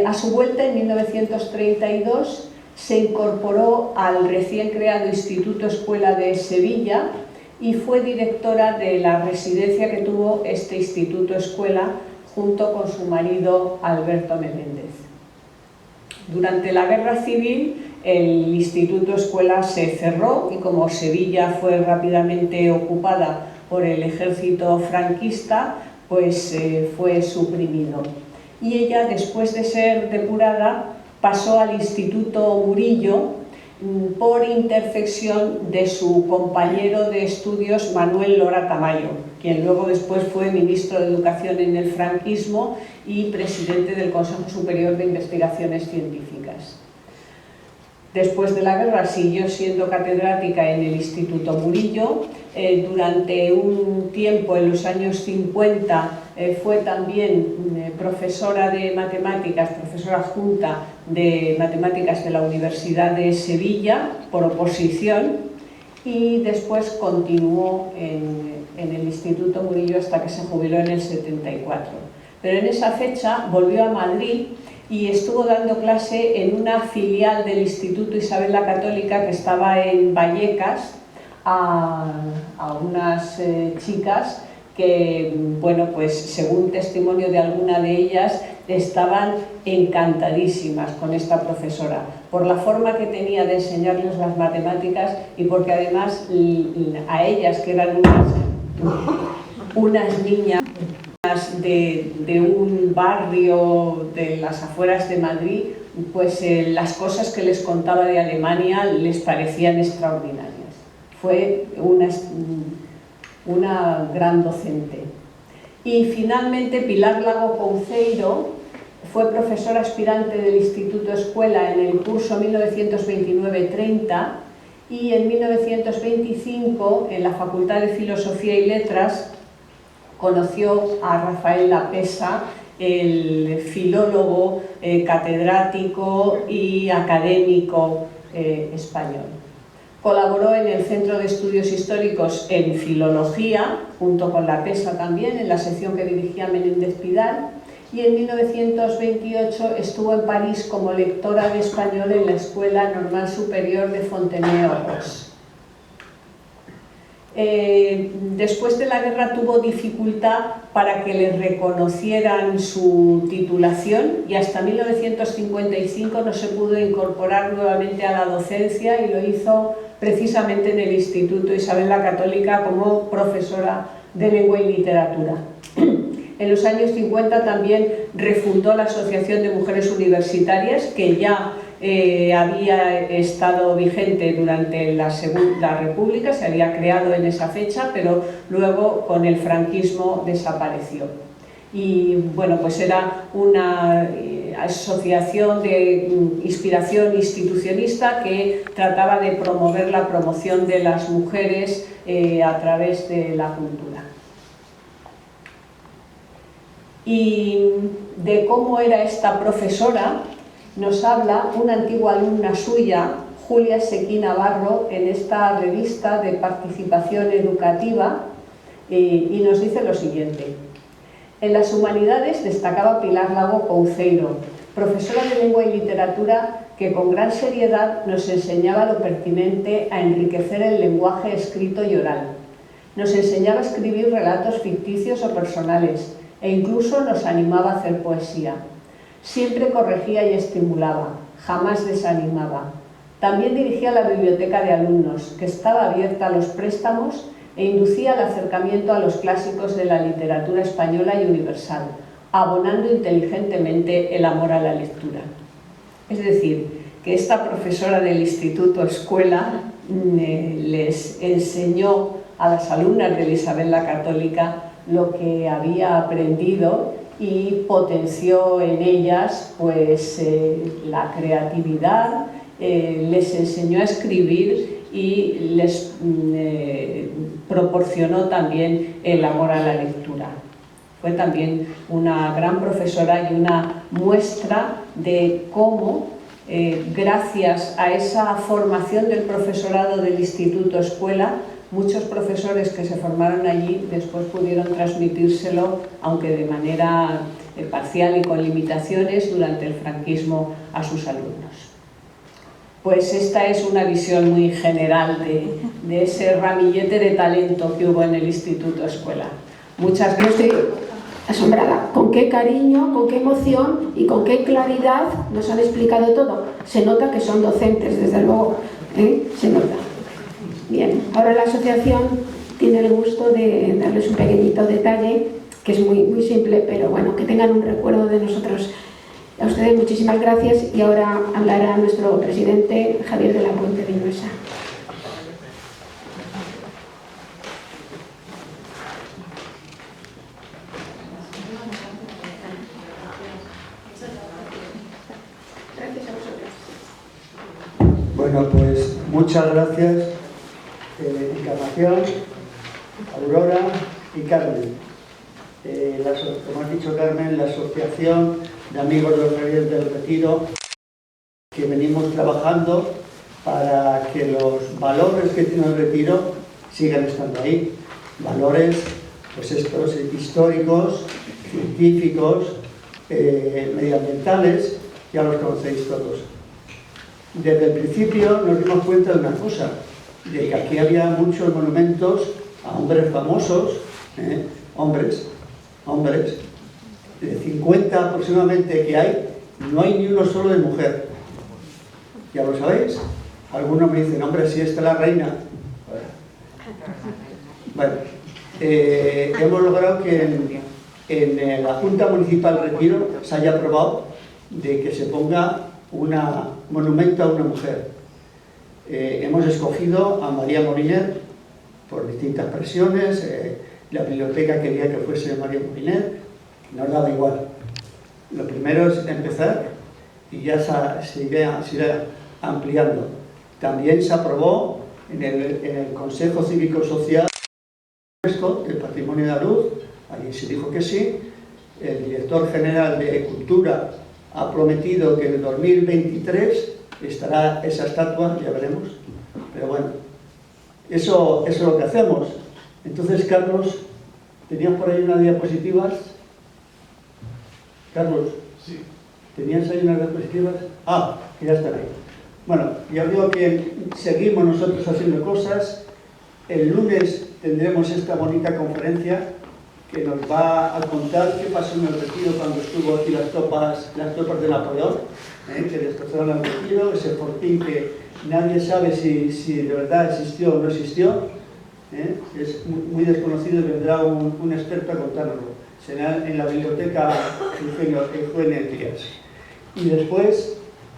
A su vuelta, en 1932, se incorporó al recién creado Instituto Escuela de Sevilla y fue directora de la residencia que tuvo este Instituto Escuela junto con su marido Alberto Meléndez. Durante la Guerra Civil, el Instituto Escuela se cerró y como Sevilla fue rápidamente ocupada por el ejército franquista, pues fue suprimido. Y ella, después de ser depurada, pasó al Instituto Murillo por intercesión de su compañero de estudios Manuel Lora Tamayo, quien luego después fue ministro de Educación en el franquismo y presidente del Consejo Superior de Investigaciones Científicas. Después de la guerra siguió siendo catedrática en el Instituto Murillo. Durante un tiempo, en los años 50, fue también profesora de matemáticas, profesora adjunta de matemáticas de la Universidad de Sevilla por oposición, y después continuó en el Instituto Murillo hasta que se jubiló en el 74. Pero en esa fecha volvió a Madrid y estuvo dando clase en una filial del Instituto Isabel la Católica que estaba en Vallecas a unas chicas que, bueno, pues según testimonio de alguna de ellas, estaban encantadísimas con esta profesora por la forma que tenía de enseñarles las matemáticas y porque además a ellas, que eran unas niñas de un barrio de las afueras de Madrid, pues las cosas que les contaba de Alemania les parecían extraordinarias. Fue una gran docente. Y finalmente Pilar Lago Couceiro fue profesora aspirante del Instituto Escuela en el curso 1929-30 y en 1925 en la Facultad de Filosofía y Letras conoció a Rafael Lapesa, el filólogo, catedrático y académico español. Colaboró en el Centro de Estudios Históricos en Filología, junto con Lapesa también, en la sección que dirigía Menéndez Pidal, y en 1928 estuvo en París como lectora de español en la Escuela Normal Superior de Fontenay-aux-Bois. Después de la guerra tuvo dificultad para que le reconocieran su titulación y hasta 1955 no se pudo incorporar nuevamente a la docencia y lo hizo precisamente en el Instituto Isabel la Católica como profesora de lengua y literatura. En los años 50 también refundó la Asociación de Mujeres Universitarias, que ya había estado vigente durante la Segunda República, se había creado en esa fecha, pero luego con el franquismo desapareció. Y bueno, pues era una asociación de inspiración institucionista que trataba de promover la promoción de las mujeres a través de la cultura. Y de cómo era esta profesora nos habla una antigua alumna suya, Julia Sequí Navarro, en esta revista de participación educativa, y nos dice lo siguiente: en las humanidades destacaba Pilar Lago Couceiro, profesora de lengua y literatura que con gran seriedad nos enseñaba lo pertinente a enriquecer el lenguaje escrito y oral. Nos enseñaba a escribir relatos ficticios o personales e incluso nos animaba a hacer poesía. Siempre corregía y estimulaba, jamás desanimaba. También dirigía la biblioteca de alumnos, que estaba abierta a los préstamos e inducía al acercamiento a los clásicos de la literatura española y universal, abonando inteligentemente el amor a la lectura. Es decir, que esta profesora del Instituto Escuela les enseñó a las alumnas de la Isabel la Católica lo que había aprendido y potenció en ellas pues, la creatividad, les enseñó a escribir y les proporcionó también el amor a la lectura. Fue también una gran profesora y una muestra de cómo, gracias a esa formación del profesorado del Instituto Escuela, muchos profesores que se formaron allí después pudieron transmitírselo, aunque de manera parcial y con limitaciones, durante el franquismo a sus alumnos. Pues esta es una visión muy general de ese ramillete de talento que hubo en el Instituto Escuela. Muchas gracias.
Estoy asombrada. Con qué cariño, con qué emoción y con qué claridad nos han explicado todo. Se nota que son docentes, desde luego, se nota. Bien, ahora la asociación tiene el gusto de darles un pequeñito detalle, que es muy simple, pero bueno, que tengan un recuerdo de nosotros. A ustedes muchísimas gracias y ahora hablará nuestro presidente Javier de la Puente Vinuesa. Gracias a vosotros.
Bueno, pues muchas gracias, Encarnación, Aurora y Carmen. Como has dicho, Carmen, la Asociación de Amigos de los Reyes del Retiro, que venimos trabajando para que los valores que tiene el Retiro sigan estando ahí. Valores, pues estos históricos, científicos, medioambientales, ya los conocéis todos. Desde el principio nos dimos cuenta de una cosa, de que aquí había muchos monumentos a hombres famosos, hombres, de 50 aproximadamente que hay, no hay ni uno solo de mujer. ¿Ya lo sabéis? Algunos me dicen, hombre, si esta es la reina. Bueno, hemos logrado que en la Junta Municipal Retiro se haya aprobado de que se ponga un monumento a una mujer. Hemos escogido a María Moliner por distintas presiones. La biblioteca quería que fuese María Moliner, nos daba igual. Lo primero es empezar y ya se irá ampliando. También se aprobó en el Consejo Cívico Social del Patrimonio de la Luz, allí se dijo que sí. El director general de Cultura ha prometido que en el 2023 estará esa estatua, ya veremos. Pero bueno, eso es lo que hacemos. Entonces, Carlos, ¿tenías por ahí unas diapositivas? Carlos,
sí.
¿Tenías ahí unas diapositivas? Ah, que ya están ahí. Bueno, ya digo que seguimos nosotros haciendo cosas El lunes tendremos esta bonita conferencia que nos va a contar qué pasó en el Retiro cuando estuvo aquí las tropas de Napoleón, que destrozaron el Retiro, ese fortín que nadie sabe si de verdad existió o no existió, es muy desconocido y vendrá un experto a contárnoslo. Será en la biblioteca Eugenio Díaz. Y después,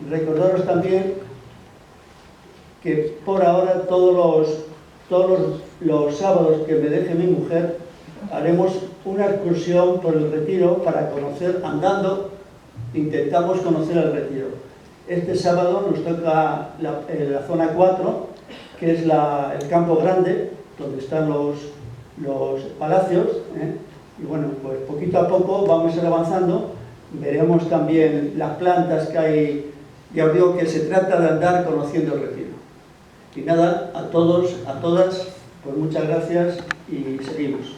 recordaros también que por ahora todos los sábados que me deje mi mujer, haremos una excursión por el Retiro para conocer, andando, intentamos conocer el Retiro. Este sábado nos toca la zona 4, que es el campo grande, donde están los palacios, y bueno, pues poquito a poco vamos a ir avanzando, veremos también las plantas que hay. Ya os digo que se trata de andar conociendo el Retiro. Y nada, a todos, a todas, pues muchas gracias y seguimos.